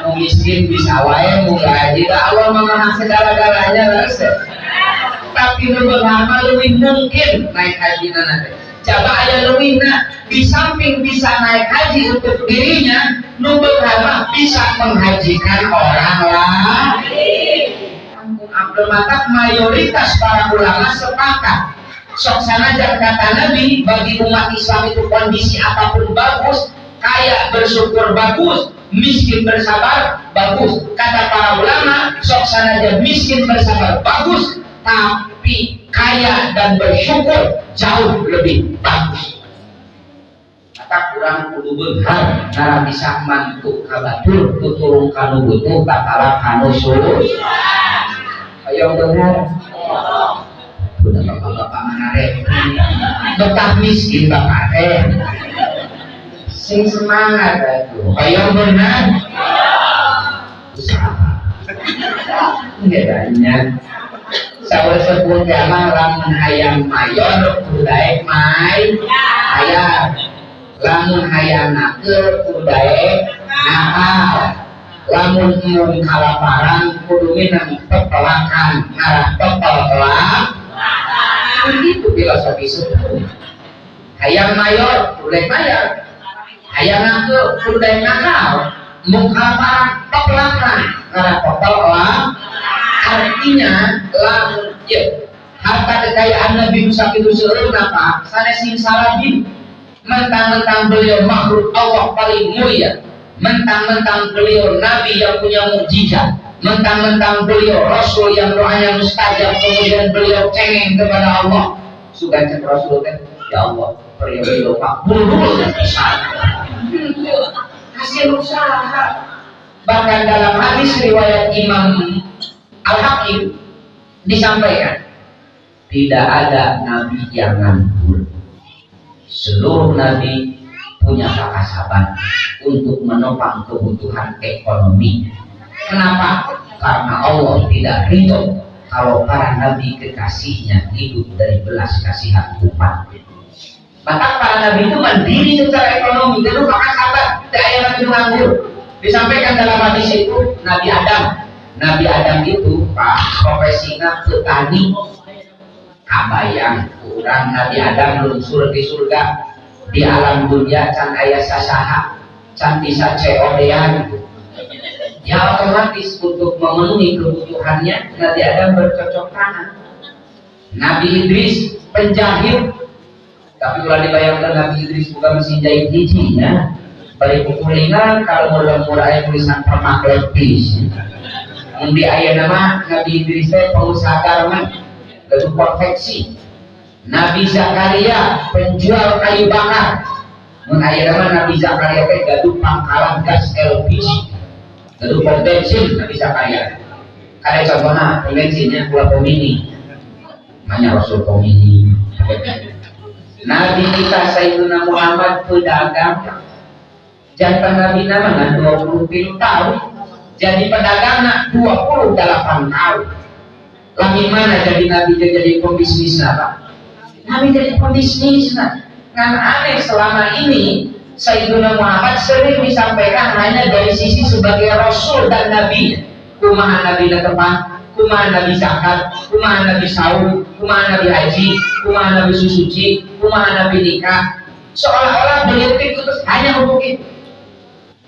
mau miskin bisa wae munggah haji Allah memahami segala-galanya harus. Tapi beberapa lebih mungkin naik haji nanti. Coba aja lebih di samping bisa naik haji untuk dirinya, beberapa bisa menghajikan orang lain. Abdul Matak mayoritas para ulama sepakat. Sok sanajan kata Nabi bagi umat Islam itu kondisi apapun bagus, kaya bersyukur bagus, miskin bersabar bagus. Kata para ulama, sok sanajan miskin bersabar bagus, tapi kaya dan bersyukur jauh lebih bagus. Kata kurang kudu beunghar nara bisa mantu kabatur tutulung kanu butuh tatara kanu sulus. Ayo beunghar. Udah bapak-bapak manare. Betah miskin bapak teh. Sing semangat atuh. Ayo beunghar. Usaha. Bedanya sawer sebut jama lamun hayang mayor kudaek mai hayang lamun hayang nakeur kudaek nakal lamun mun kalaparan kudu minang pepelakan ngarah pepelak begitu filosofi suku. Hayang mayor kudaek mayor hayang nakeur kudaek nakal mun kalaparan pepelakan ngarah pepelak. Artinya lamun ya harta kekayaan Nabi Musa itu seluruh apa sanes salabin mentang-mentang beliau makhluk Allah paling mulia, mentang-mentang beliau Nabi yang punya mukjizat, mentang-mentang beliau Rasul yang doanya mustajab, kemudian beliau cengeng kepada Allah. Sudah cek Rasul kan ya Allah beliau makbul bisa hasil usaha. Bahkan dalam hadis riwayat Imam Al-Hakim disampaikan tidak ada nabi yang nganggur. Seluruh nabi punya kekasaban untuk menopang kebutuhan ekonomi. Kenapa? Karena Allah tidak ridho kalau para nabi kekasihnya hidup dari belas kasihan umat. Maka para nabi itu mandiri secara ekonomi, jadi kekasaban, tidak ada nabi nganggur. Disampaikan dalam hadis itu Nabi Adam itu pak profesinya petani. Kabayang kurang Nabi Adam lunsur di surga, di alam dunia can aya sasaha can bisa ceodean. Ya otomatis untuk memenuhi kebutuhannya Nabi Adam bercocok tanam. Nabi Idris penjahit, tapi kalau dibayangkan Nabi Idris bukan mesin jahit hijinya bari pukulingan kalau murah-murah tulisan permak lepis. Di ayat nama Nabi Idris pengusaha garmen dan konveksi. Nabi Zakaria penjual kayu bakar. Mun ayat nama Nabi Zakaria gaduh pangkalan gas LPG, gaduh pom bensin Nabi Zakaria. Ada contohnya pom bensinnya pula pomini, namanya Rasul pomini. Nabi kita Sayyidina Muhammad pedagang, jantan Nabi nama 20 tahun. Jadi pedagangnya 28 tahun. Lagi mana jadi Nabi jadi pembisnis apa? Nabi jadi pembisnis. Kan aneh selama ini Sayyidina Muhammad sering disampaikan hanya dari sisi sebagai Rasul dan Nabi. Kumaha Nabi tepat, kumaha Nabi zakat, kumaha Nabi saum, kumaha Nabi haji, kumaha Nabi suci, kumaha Nabi nikah. Seolah-olah beliau itu hanya untuk itu.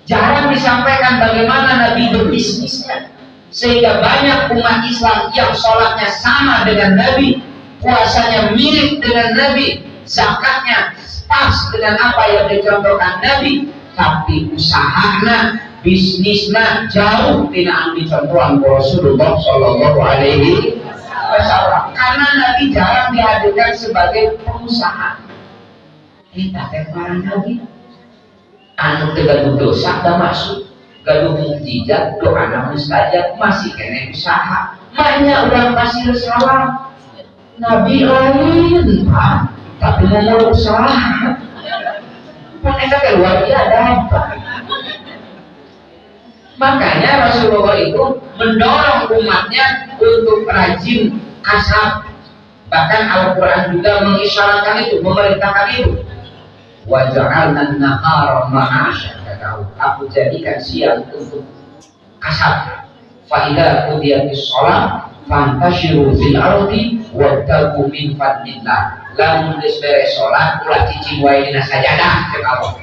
Jarang disampaikan bagaimana Nabi berbisnisnya, sehingga banyak umat Islam yang sholatnya sama dengan Nabi, puasanya mirip dengan Nabi, zakatnya pas dengan apa yang dicontohkan Nabi, tapi usahanya, bisnisnya jauh tidak dicontohkan Rasulullah Shallallahu Alaihi Wasallam. Karena Nabi jarang dihadirkan sebagai pengusaha. Kita para Nabi anu tegaduh dosa tak masuk gaduh mukjizat doa mustajab masih kena usaha banyak orang pasir salah Nabi lain Pak tapi mau usaha mereka keluar dia ada makanya Rasulullah itu mendorong umatnya untuk rajin kasab bahkan Al-Quran juga mengisyaratkan itu memerintahkan itu wa ja'alna an-nahara ma'asya aku jadikan siang untuk kasab fa idza qudiyatis shalah fantashiru fil ardi wabtagu min fadlillah lamun geus beres salat ulah cicing wae dina sajadah cek Allah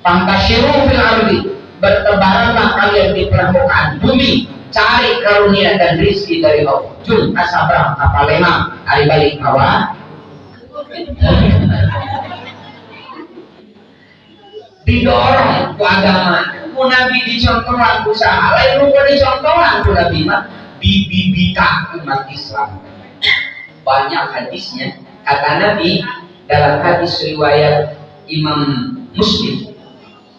fantashiru fil ardi bertebaranlah kalian di permukaan bumi cari karunia dan rizki dari Allah jun asabrang kapalema ari balik awak didorong ku agama ku Nabi dicontohan usaha lain lupa dicontohan ku Nabi mah bibibita umat Islam banyak hadisnya kata Nabi dalam hadis riwayat Imam Muslim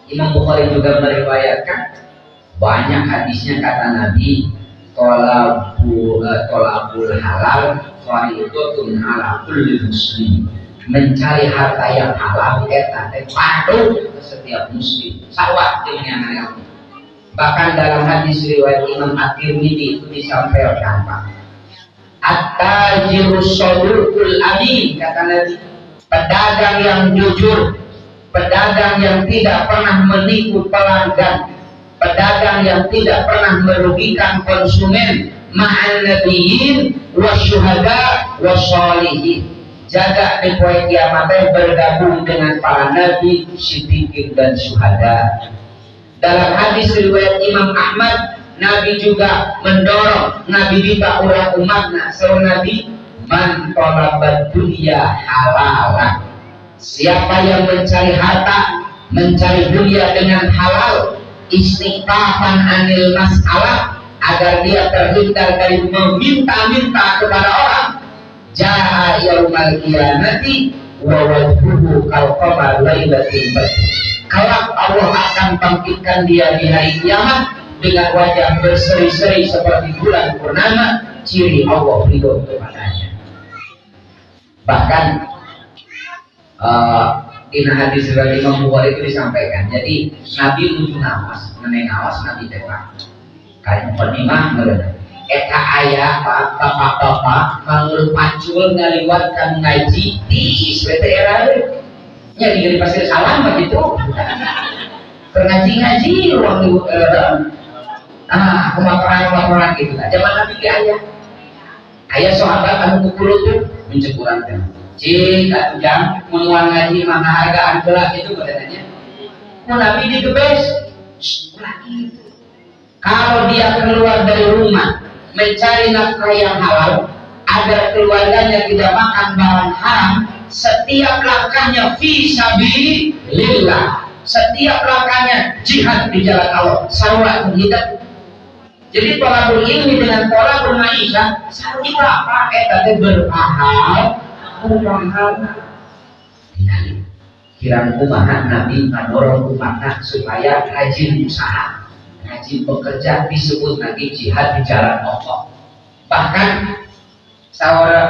Imam Bukhari juga meriwayatkan banyak hadisnya kata Nabi tolabul halal faridatun ala kulli muslim mencari harta yang halal eta teh fardu setiap muslim sawat dengan yang bahkan dalam hadis riwayat Imam At-Tirmidzi itu disampaikan Pak at-tajirus saduqul amin kata Nabi pedagang yang jujur pedagang yang tidak pernah menipu pelanggan pedagang yang tidak pernah merugikan konsumen ma'an nabiyyin wasyuhada wasyolihin jaga di poin kiamat bergabung dengan para nabi, siddiqin dan syuhada. Dalam hadis riwayat Imam Ahmad, Nabi juga mendorong Nabi minta ulah umatnya seorang Nabi man talabad dunya halalan. Siapa yang mencari harta, mencari dunia dengan halal, istighfafan anil masalah agar dia terhindar dari meminta-minta kepada orang. Jaa yaumal qiyamati wa wajhuhu kal-qamar lailatul badr. Kelak Allah akan bangkitkan dia di hari kiamat dengan wajah berseri-seri seperti bulan purnama, ciri Allah ridho kepadanya. Bahkan di hadis riwayat Imam Bukhari itu disampaikan. Jadi Nabi menuju ngawas, menengawas Nabi tebak. Kayak penimah merenang. Eta ayah bapak-bapak kalau pacul ngaliwatkan ngaji di SWTR nya di pasir salam begitu ngaji ruang laporan gitu lah zaman Nabi ayah sahabat anu kumpul tuh mencekuran kan cik jam menguang ngaji mana hargaan gelap itu katanya mau Nabi digebes lagi kalau dia keluar dari rumah mencari nafkah yang halal agar keluarganya tidak makan barang haram setiap langkahnya fi sabilillah setiap langkahnya jihad di jalan Allah sarwa hidup jadi tolabul ilmi dengan tolabul maisha sarwa apa eta berpahal kirang kumaha Nabi ngadorong umatna supaya rajin usaha rajin bekerja disebut nanti jihad di jalan Allah. Bahkan seorang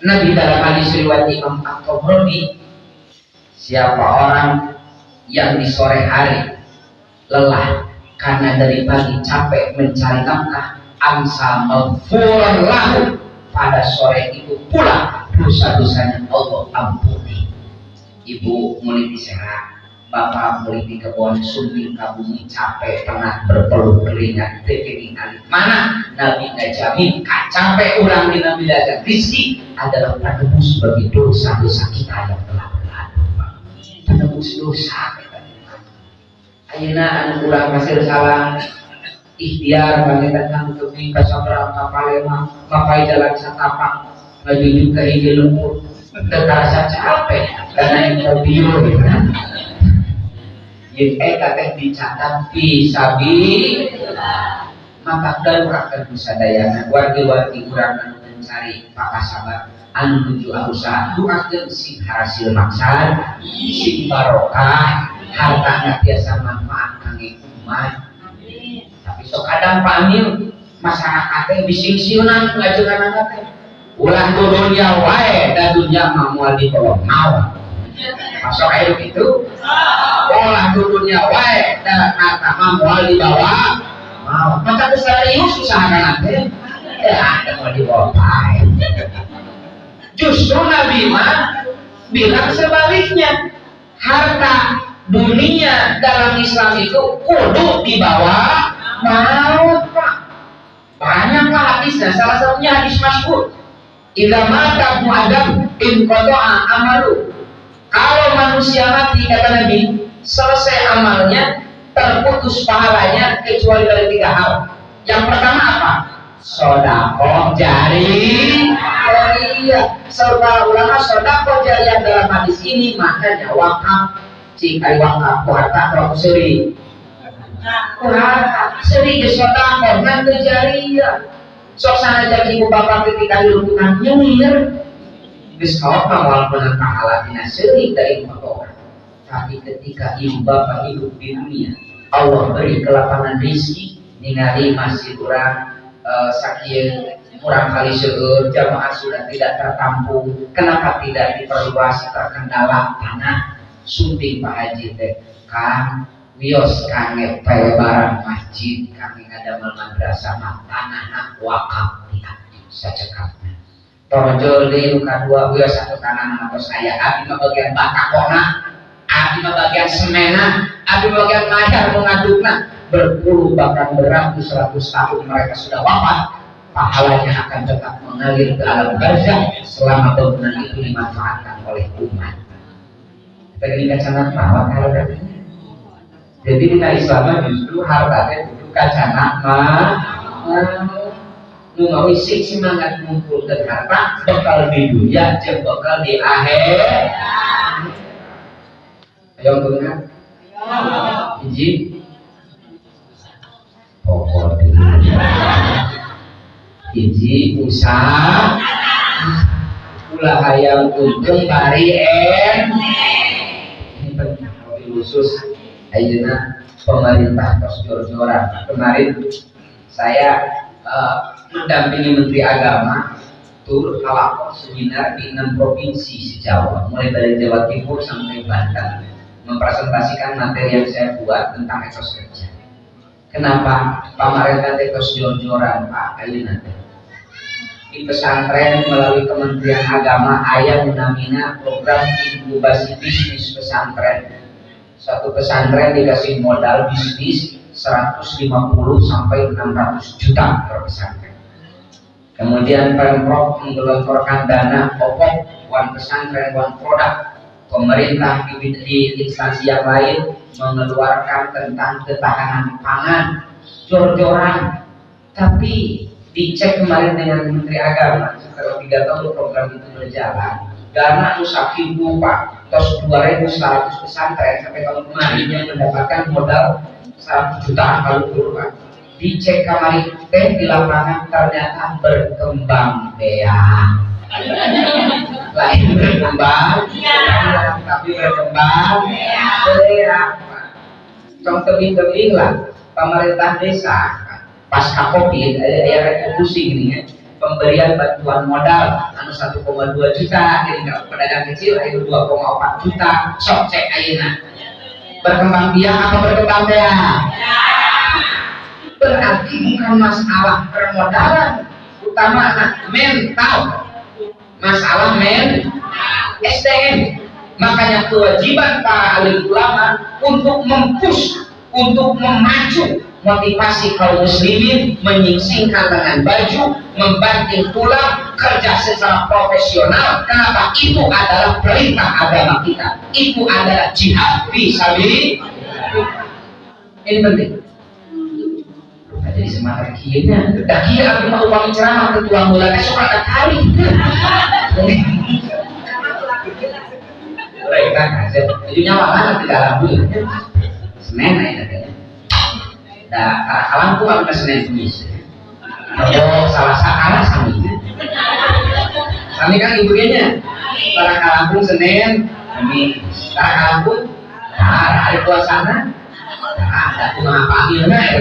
Nabi dalam hadis riwayat Imam At-Tabrani siapa orang yang di sore hari lelah karena dari pagi capek mencari nafkah amsa maghfuran lahu pada sore itu pula dosa-dosanya Allah ampuni. Ibu mulai disehat bapak mulai di kebun sumbing kabumi capek pernah berpeluh keringat teknik kali mana Nabi nggak jamin capek orang di Nabi dagang rizki adalah penebus bagi dosa-dosa kita yang telah berlalu penebus dosa ayeuna anu urang pasir salah ikhtiar bangetan tepi ka sabrang kapalema mapai jalan satapak ngajuju ka hiji lembur teu karasa capek karena yang bio gitu kan yang teh dicatat fisabilillah maka daruratkan busadayana wargi-wargi kurang anu mencari pakasabar anu nuju usaha doakeun sing hasil maksad sing barokah hartana biasa manfaat kangge umat Besok kadang panggil masyarakat bising siunan ngajengan teh. Ulah dunia wae da dunia mah moal dibawa mau. Masuk air gitu. Ulah dunia wae da kata mah moal dibawa mau. Maka serius usahakan teh. Ada mau dibawa wae. Justru Nabi mah bilang sebaliknya, harta dunia dalam Islam itu kudu dibawa maut Pak. Banyaklah hadisnya, salah satunya hadis masyhur. Idza mata Adam in qata'a amalu. Kalau manusia mati kata Nabi, selesai amalnya, terputus pahalanya kecuali dari 3 hal. Yang pertama apa? Sedekah jariyah. Serta ulama sedekah jariyah dalam hadis ini maknanya wakaf. Jika wakaf harta kalau seri. Seri sedekah nanti jariyah. Sok sana jadi ibu bapak ketika diruntukan nyengir. Geus kaopa moal beunang pahala dina seri dari motor. Tapi ketika ibu bapak hidup di dunia, Allah beri kelapangan rezeki ningali masih kurang sakieu kurang kali seueur jamaah sudah tidak tertampung. Kenapa tidak diperluas terkendala tanah? Sunting Pak Haji teh kan wios kange pelebaran masjid kami ngadamel madrasah mah tanahna wakaf diabdi sacekapna. Torjol deui nu kadua wios satu kanan mah tos aya abdi mah bagian batakona, abdi mah bagian semena, abdi mah bagian mayar mengadukna. Berpuluh bahkan beratus-ratus tahun mereka sudah wafat, pahalanya akan tetap mengalir ke alam barzakh selama bangunan itu dimanfaatkan oleh umat. Tadi kacana mawar kalau katanya. Jadi di Islam justru hartanya itu kacana nu ngawisik semangat ngumpulkeun harta bekal di dunia jeung bekal di akhir. Ayo beungan. Hiji pokok hiji usaha ulah hayang untung bari ini penting khusus ayeuna pemerintah tos jor-joran. Kemarin saya mendampingi Menteri Agama tur kalapor seminar di 6 provinsi se-Jawa, mulai dari Jawa Timur sampai Banten, mempresentasikan materi yang saya buat tentang etos kerja. Kenapa pamarentah etos jor-joran Pak ayeuna teh? Di pesantren melalui Kementerian Agama aya namina program inkubasi bisnis pesantren. Satu pesantren dikasih modal bisnis 150 sampai 600 juta per pesantren. Kemudian Pemprov menggelontorkan dana pokok one pesantren one produk. Pemerintah di instansi yang lain mengeluarkan tentang ketahanan pangan, jor-joran. Tapi dicek kemarin dengan Menteri Agama setelah 3 tahun program itu berjalan, dana usahibu Pak tos 2.100 pesantren sampai tahun kemarin yang mendapatkan modal 100 juta kalau Pak. Dicek kemarin teh di lapangan ternyata berkembang biak. Lain berkembang tapi berkembang biak. Contoh tebing lah pemerintah desa pasca Covid ada pusing nih ya. Pemberian bantuan modal anu 1,2 juta jadi pedagang kecil ayo 2,4 juta sok cek ayeuna berkembang biak apa berkembang biak? Berarti bukan masalah permodalan, utama mental, masalah SDM. Makanya kewajiban para alim ulama untuk mempush, untuk memacu motivasi kaum muslimin menyingsingkan dengan baju, membanting tulang, kerja secara profesional. Kenapa? Itu adalah perintah agama kita. Itu adalah jihad fisabilillah. Ini penting. Jadi semangat kieunya. Da kieu abdi mah upami ceramah teh tuang bulan esuk ada kali. Mereka aja. Jadi nyawa di dalam bulan. Senin aja teh. Da alam ku abdi Senin Kamis. Kalau salah sakara sami. Sami kan ibunya. Para kalampung Senin, Kamis. Para kalampung hari puasana Ada cuma panggilnya ya.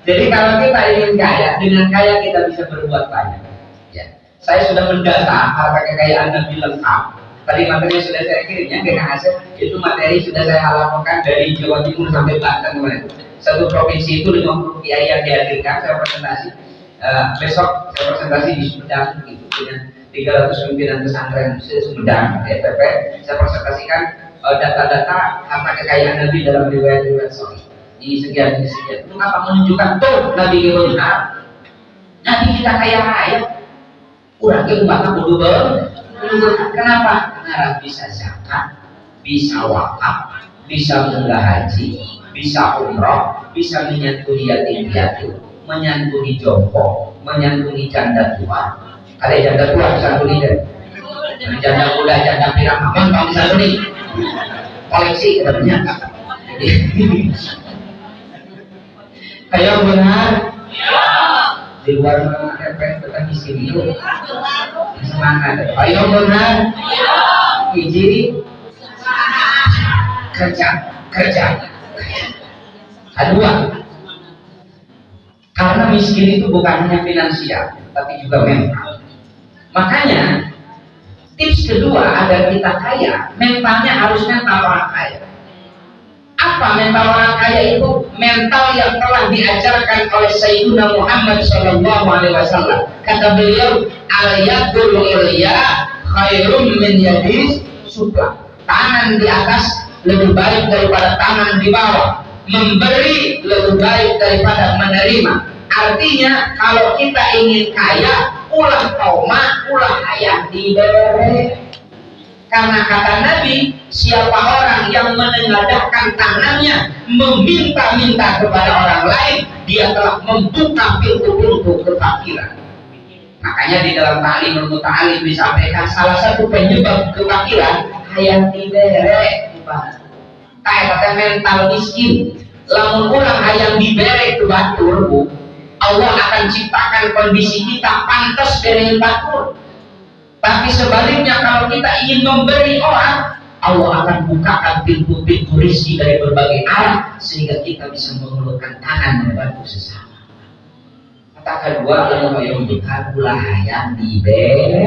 Jadi kalau kita ingin kaya, dengan kaya kita bisa berbuat banyak. Ya. Saya sudah mendata harta kekayaan Nabi lengkap. Tadi materi sudah saya kirimnya ke Kang Asep. Itu materi sudah saya halakan dari Jawa Timur sampai Banten kemarin. Satu provinsi itu 50 kiai yang dihadirkan. Saya presentasi. Besok saya presentasi di Sumedang gitu, dengan 300 pimpinan pesantren Sumedang EPP. Saya presentasikan data-data harta kekayaan Nabi dalam riwayat-riwayat sahih. Ini sekian. Itu apa menunjukkan tuh Nabi kita benar. Nabi kita kaya raya. Kurang ke umatnya bodoh banget. Kenapa? Karena bisa zakat, bisa wakaf, bisa umrah haji, bisa umroh, bisa menyantuni yatim piatu, menyantuni jompo, menyantuni janda tua. Ada janda tua disantuni deh. Janda muda, janda pirang, aman kalau disantuni. Koleksi katanya. Kayak benar. Di luar efek tetap di sini yuk. Semangat. Ayo benar. Hiji kerja. Kedua, karena miskin itu bukan hanya finansial, tapi juga mental. Makanya tips kedua agar kita kaya, mentalnya harus mental orang kaya. Apa mental orang kaya itu? Mental yang telah diajarkan oleh Sayyidina Muhammad SAW. Kata beliau, al-yadul ulya khairum min yadis sufla. Tangan di atas lebih baik daripada tangan di bawah. Memberi lebih baik daripada menerima. Artinya kalau kita ingin kaya, ulah toma, ulah hayah diberi. Karena kata Nabi, siapa orang yang menengadahkan tangannya meminta-minta kepada orang lain, dia telah membuka pintu-pintu kefakiran. Makanya di dalam ta'lim muta'alim disampaikan salah satu penyebab kefakiran hayang dibere. Kayak kata mental miskin. Lamun orang hayang dibere ke batur, Bu, Allah akan ciptakan kondisi kita pantas dengan batur. Tapi sebaliknya kalau kita ingin memberi orang, Allah akan bukakan pintu-pintu rezeki dari berbagai arah sehingga kita bisa mengulurkan tangan membantu sesama. Kata kedua, kalau yang bukan ulah hayang diberi,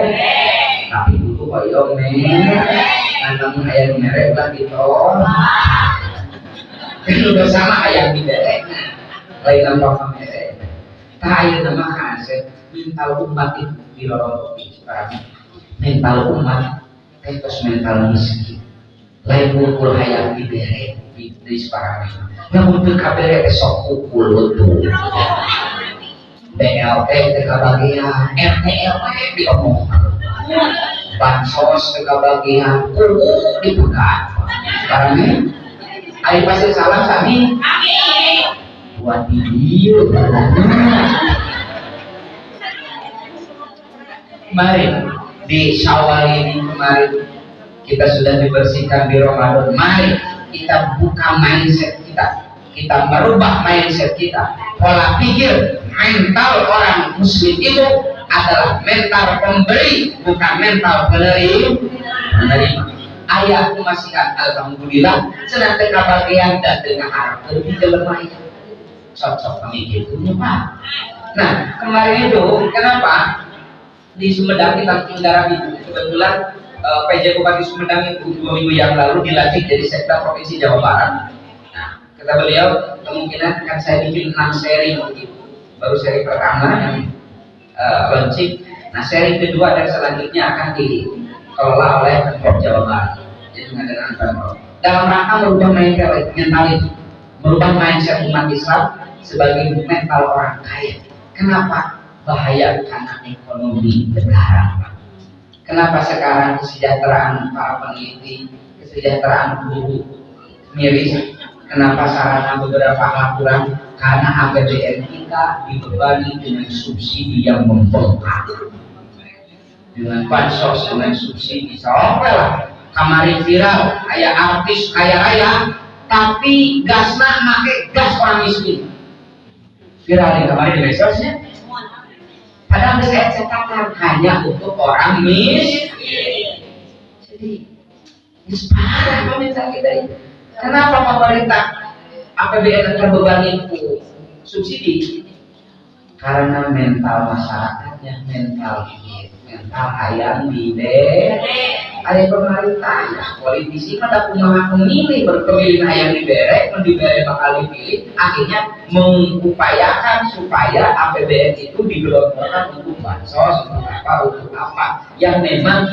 tapi itu koyong namun hayang merek lah gitu. Itu sama hayang diberi, lain nampak merek. Tak ada nama kasih mental umat itu di lorong sekarang. Mental umat terus mental miskin lain pukul hayang diberi di sekarang namun terkabere esok pukul itu BLT terkabagian RTLW diomong bansos terkabagian dipegang sekarang ini ayo pasti salam sami buat video mari di Syawal ini kemarin kita sudah dibersihkan di Ramadan. Mari kita buka mindset kita merubah mindset kita. Pola pikir mental orang muslim itu adalah mental pemberi, bukan mental penerima. Ayahku masih kan alhamdulillah senang tengah bagian dan tengah harap lebih lemah itu. Cocok kami gitu Pak. Nah kemarin itu kenapa? Di Sumedang kita tinggal itu kebetulan PJ Bupati Sumedang itu 2 minggu yang lalu dilantik jadi Sekda Provinsi Jawa Barat. Nah, kata beliau kemungkinan akan saya bikin 6 seri mungkin. Baru seri pertama yang launching. Nah seri kedua dan selanjutnya akan dikelola oleh Pemprov Jawa Barat. Jadi dengan Pemprov. Dalam rangka merubah mentality, merubah mindset umat Islam sebagai mental orang kaya. Kenapa? Bahaya karena ekonomi negara. Kenapa sekarang kesejahteraan para peneliti, kesejahteraan guru miris? Kenapa sarana beberapa hal kurang? Karena APBN kita dibebani dengan subsidi yang membengkak, dengan bansos, dengan subsidi. Sampai lah kemarin viral, kayak artis kaya raya, tapi gasnya make gas orang miskin. Viral kemarin di medsosnya. Padahal saya cetakan hanya untuk orang miskin. Jadi Parah pemerintah kita ini. Kenapa pemerintah APBN terbebani subsidi? Karena mental masyarakatnya, mental ayam bide, ada pemerintah, politisi pada punya hak memilih, berpemilihan ayam dibere, mendibere bakal dipilih, akhirnya mengupayakan supaya APBN itu digelontorkan untuk bansos, untuk apa, yang memang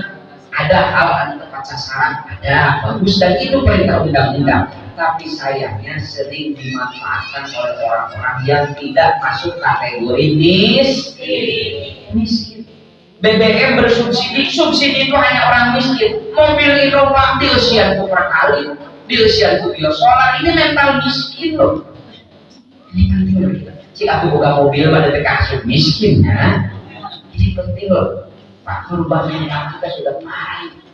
ada hal yang tepat sasaran, ada bagus, dan itu perintah undang-undang. Tapi sayangnya sering dimanfaatkan oleh orang-orang yang tidak masuk kategori miskin. BBM bersubsidi, subsidi itu hanya orang miskin. Mobil Innova diusian ku perkali, diusian ku biosolar, ini mental miskin loh. Ini penting loh. Jika aku buka mobil pada dekat miskin ya, ini penting loh. Pak, merubah mental kita sudah parah.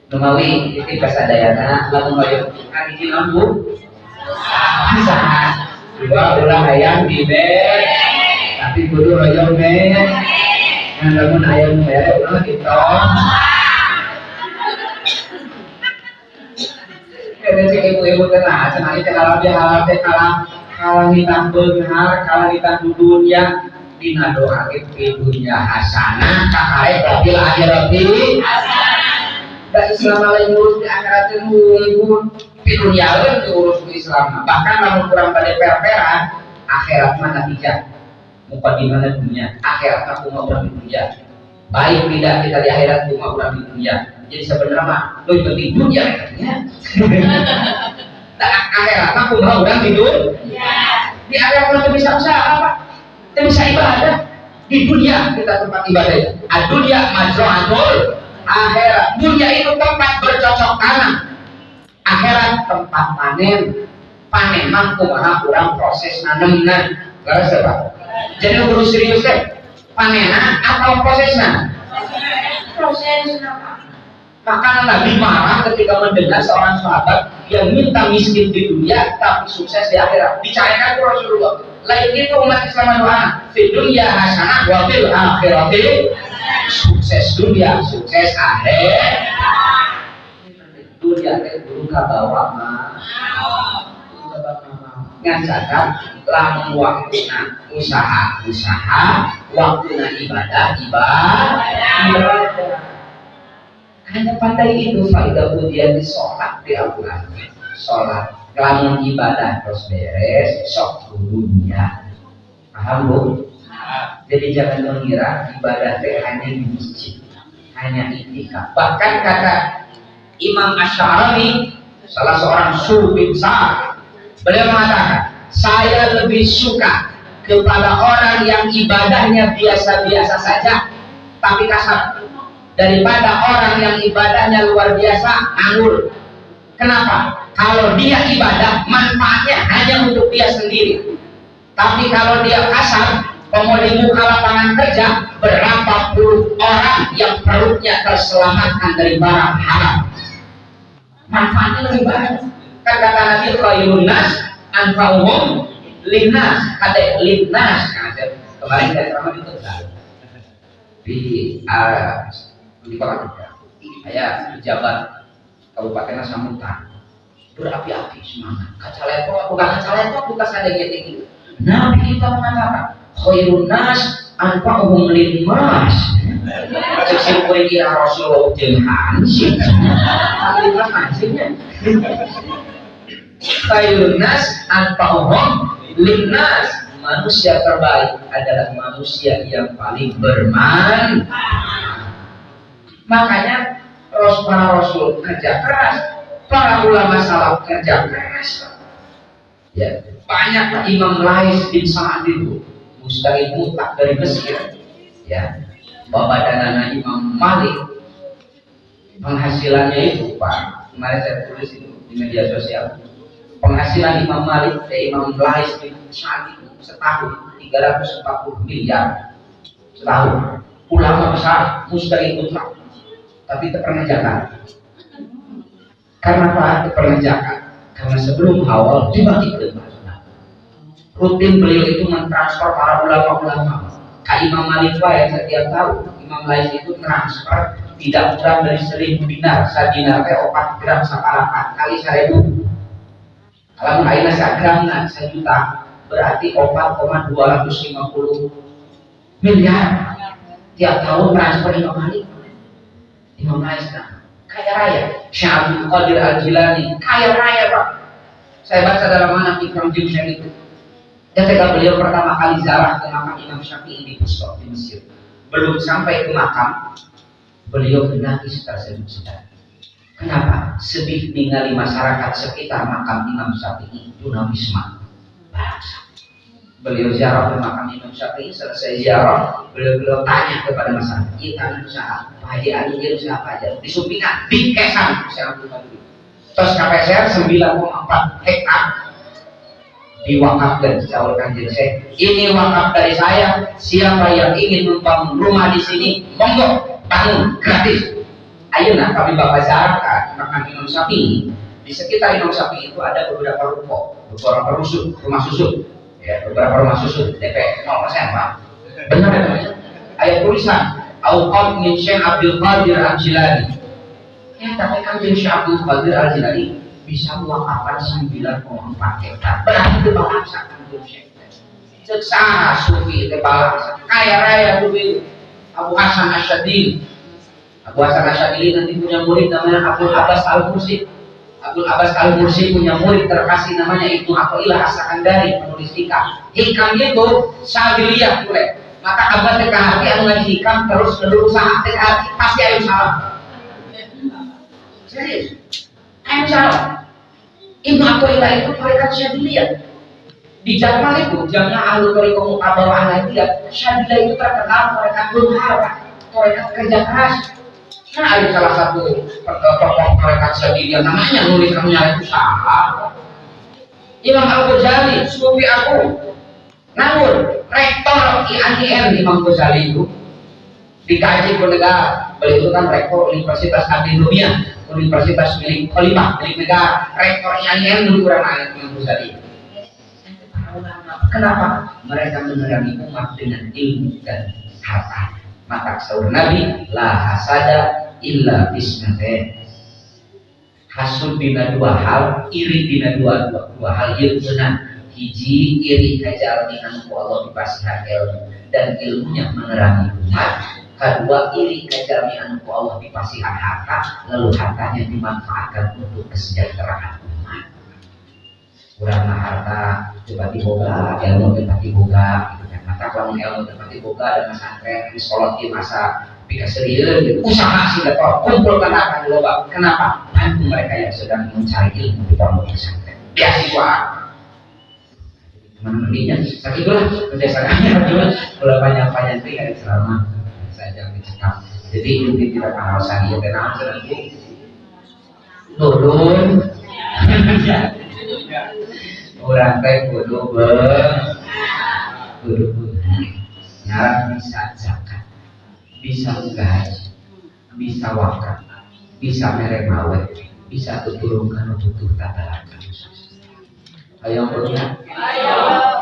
Numawi itu kasadayana lamun hoyong hari di lampu bisa dua ulah ayam bibe tapi kudu hoyong be yang lamun ayam mere ulah gitu kada cek ibu-ibu tenang cenah ieu kalau dia halal teh kalah hitam beunghar kalah hitam dudunya dina doa ke dunya hasanah kakare berarti akhirati hasanah. Dan Islam lain ngurus di akhirat ilmu di dunia lain diurus di Islam. Bahkan kalau kurang pada per-peran akhirat mana tidak muka di mana dunia akhirat aku mau kurang di dunia baik tidak kita di akhirat aku mau kurang di dunia. Jadi sebenarnya mah lebih penting dunia ya. Akhirat aku mau kurang di dunia. Di akhirat kita bisa usaha apa? Kita bisa ibadah. Di dunia kita tempat ibadah. Dunia majru'atul akhirat. Dunia itu tempat bercocok tanam. Akhirat tempat panen mah kumaha urang proses nanemna. Geus Pak. Jadi guru serius teh panenna atau prosesna? Prosesna. Maka Nabi marah ketika mendengar seorang sahabat yang minta miskin di dunia tapi sukses di akhirat. Dicairkan ke Rasulullah. Lain itu umat Islam doa, di dunia hasanah wa fil akhirati sukses dunia, sukses akhir. Dunia teh guru kabawa mah. Ngacatat lamun waktuna usaha, waktuna ibadah. Hanya pandai itu faedah ujian di sholat di Al-Quran. Sholat, lamun ibadah terus beres, sok dunia. Paham bu? Jadi jangan mengira ibadah teh hanya di masjid, hanya itikaf. Bahkan kata Imam Asy'ari, salah seorang sufi besar, beliau mengatakan, saya lebih suka kepada orang yang ibadahnya biasa-biasa saja, tapi kasar, daripada orang yang ibadahnya luar biasa, nganggur. Kenapa? Kalau dia ibadah, manfaatnya hanya untuk dia sendiri. Tapi kalau dia kasar, pemudi muka lapangan kerja, berapa puluh orang yang perutnya terselamatkan dari barang haram. Manfaatnya lebih banyak. Kan kata Nabi khairun nas anfa'uhum linnas, kata linnas. Kemarin saya ceramah itu di Kota saya pejabat Kabupaten Samutan berapi-api semangat kacaleto bukan kacaleto bukan sadaya tinggi. Nabi kita mengatakan khairun nas anfa'uhum linnas. Sing kowe kira Rasulullah jeung hansip. Ali hansipnya. Khairun nas anfa'uhum linnas. Manusia terbaik adalah manusia yang paling bermanfaat. Makanya para rasul kerja keras, para ulama salaf kerja keras. Ya, banyak Imam Lais bin Sa'ad itu mustahid mutlak dari Mesir. Ya, badanana Imam Malik penghasilannya itu Pak, kemarin saya tulis itu di media sosial. Penghasilan Imam Malik dari Imam Lais bin Sa'ad itu setahun 340 miliar setahun. Ulama besar mustahid mutlak. Tapi tak pernah zakat. Karena apa? Tak pernah zakat. Karena sebelum awal dibagi ke rutin beliau itu mentransfer para ulama-ulama. Kak Imam Malik yang setiap tahun Imam Lais itu transfer tidak kurang dari 1.000 dinar. Sadinar teh 4 gram sapalapan kali 1.000. Kalau ayeuna 1 gram 1 juta berarti 4,250 miliar tiap tahun transfer Imam Malik. Imam Malik kaya raya. Syekh Abdul Qadir Al-Jilani kaya raya Pak. Saya baca dalam mana Ikram Jumsyah itu. Ketika beliau pertama kali ziarah ke makam Imam Syafi'i di Bustok di Mesir, belum sampai ke makam, beliau menangis terseduh-seduh. Kenapa? Sedih ningali masyarakat sekitar makam Imam Syafi'i tunawisma bahasa. Beliau ziarah ke makam Imam Syafi'i, selesai ziarah, beliau tanya kepada masyarakat, "Iya kalian usaha, Pak Haji Ali dia usaha apa aja?" Disumpingan, bingkesan, saya ambil lagi. Terus KPSR 9,4 hektar diwakafkan, dicawarkan jadi saya. Ini wakaf dari saya. Siapa yang ingin membangun rumah di sini, monggo bangun gratis. Ayeuna kami bapak ziarah makam Imam Syafi'i. Di sekitar Imam Syafi'i itu ada beberapa ruko, beberapa rumah susun, ya, beberapa rumah susun DP 0% Pak. Benar ya teman? Ayat tulisan Auqaf min Syekh Abdul Qadir Al-Jilani. Ya, tapi kan Syekh Abdul Qadir Al-Jilani bisa mewakafkan 9,4 hektar. Berarti itu balaksa kan Syekh. Seksana sufi itu balaksa. Kaya raya dulu Abu Hasan Asyadili. Abu Hasan Asyadili nanti punya murid namanya Abdul Abbas Al-Mursi. Abdul Abbas Al-Mursi punya murid terkasih namanya Ibnu Athaillah As-Sakandari, penulis hikam. Hikamnya itu Syadiliyah boleh. Maka abad teka hati anu ngaji hikam terus berusaha teka hati pasti ayo salah. Serius. Ayo salah. Ibnu Athaillah itu tarekat Syadiliyah. Di Jamal itu jamnya ahlu tarekat Muqabalah Nahdiyah. Syadiliyah itu terkenal tarekat Bunhar, tarekat kerja keras. Nah, ada salah satu tokoh tarekat Syadiliyah namanya nulis namanya itu salah. Imam Al-Ghazali, sufi aku. Namun rektor IAIN Imam Ghazali itu dikaji negara. Beliau itu kan rektor Universitas Ad-Diniyah, Universitas milik Khalifah, milik negara. Rektor IAIN dulu kurang ayat Imam Ghazali. Kenapa? Mereka menerangi umat dengan ilmu dan harta. Maka sahur Nabi, la hasada illa bisnatain. Hasud dina 2 hal, iri dina 2 hal ieu beunang. Hiji iri kajal dina Allah dipasihan ilmu dan ilmunya menerangi umat. Kedua iri kajal dina Allah dipasihan harta, lalu hartanya dimanfaatkan untuk kesejahteraan umat. Kurang harta coba diboga, ilmu coba diboga. Maka kalau ilmu dapat dibuka dan pesantren di sekolah di masa pikaserian gitu. Usaha sih dapat kumpulkan akan loba. Kenapa? Bantu mereka yang sedang mencari ilmu di pondok pesantren. Beasiswa. Mana mandinya? Sakit itulah kebiasaannya adalah kalau banyak tinggal selama saya jangan dicekap. Jadi inti tidak kenal saya tenang sedang turun. Orang teh kudu nyaran bisa zakat, bisa gaji, bisa wakaf, bisa merek mawet, bisa tuturunkan butuh tata khusus. Ayo punya,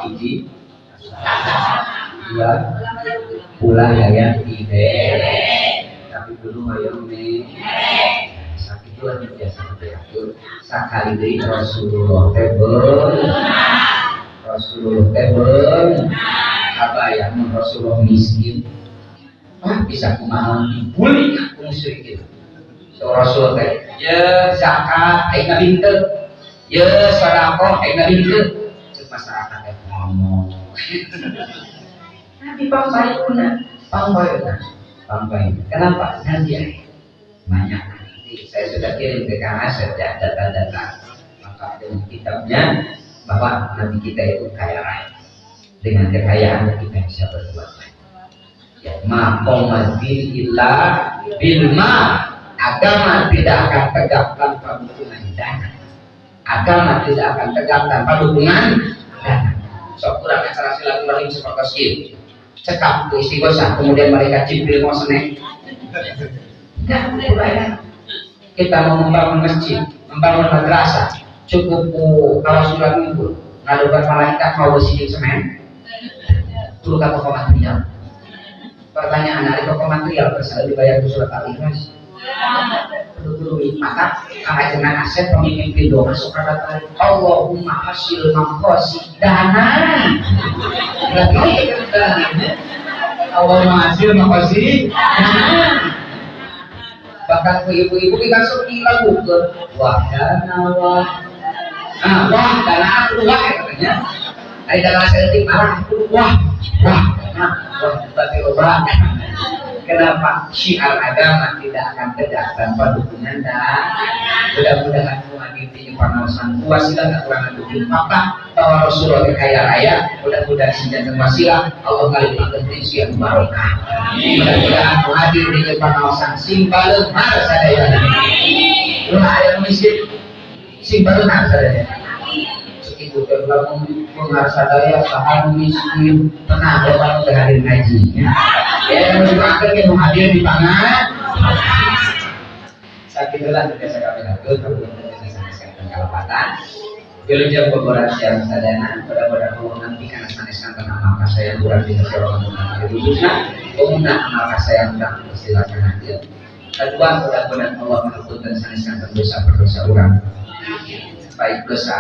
hiji, dua, pulang yang ide, tapi dulu ayo nih, sakit itu yang biasa diatur. Sekali dari Rasulullah tebel apa ya Rasulullah miskin bisa kumaha dibully aku musyrikin. So Rasul teh ya zakat ayeuna henteu, ya sedekah ayeuna henteu. Cek masyarakat teh ngomong. Nabi pambayuna. Kenapa? Nanti banyak nanti saya sudah kirim ke Kang Asep ya data-data. Maka dengan kitabnya bahwa Nabi kita itu kaya raya. Dengan kekayaan kita bisa berbuat baik. Ya, maqamadin illa bilma. Agama tidak akan tegak tanpa dukungan dana. Agama tidak akan tegak tanpa dukungan dana. So kurang acara silaturahim seperti ini. Cekap ke istighosah, kemudian mereka Jibril mau seneng. Enggak boleh. Kita mau membangun masjid, membangun madrasah. Cukup kalau surat minggu ngadukan malaikat mau bersihin semen. Tulu kata material. Pertanyaan dari toko material bersalah dibayar ke surat al-ikhlas. Dulu maka kang Asep pemimpin pintu masuk kata Allahumma hasil mangkosi dana. Lagi Allahumma hasil mangkosi dana. Bahkan ke ibu-ibu kita suki lagu ke wah dana wah. Wah dana aku wah katanya. Ada dalam sedetik marah wah berarti obrak. Kenapa syiar agama tidak akan tegak tanpa dukungan dan mudah-mudahan menghadiri pengawasan wasilah dan kurang lebih maka bahwa Rasulullah kaya raya mudah-mudahan sinjatan wasilah Allah kali prinsip yang barokah mudah-mudahan menghadiri pengawasan simbalun harus ada yang lu ada miskin simbalun harus ada ya ibu terlalu pengarsadaya saham miskin tenang bapak udah hadir ngaji ya mendoakan yang hadir di pangan sakit telah tidak saya kami ngatur kemudian saya kesehatan kalapatan belum jam pemboran siang sadana mudah-mudahan Allah nanti karena saneskan tentang amal saya yang kurang bisa orang mengenai khususnya pemuda amal saya yang sedang bersilakan hadir kedua mudah-mudahan Allah mengampuni saneskan dosa-dosa orang baik dosa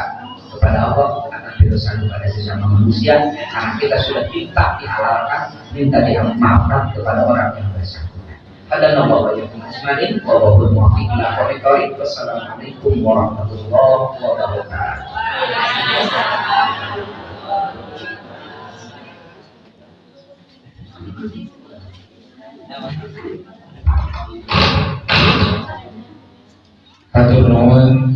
kepada Allah akan dosa kepada sesama manusia karena kita sudah minta dihalalkan minta dimaafkan kepada orang yang bersangkutan. Pada nama Allah yang Asmain wallahul muwaffiq ila aqwamit thoriq. Wassalamualaikum warahmatullahi wabarakatuh. Hatur nuhun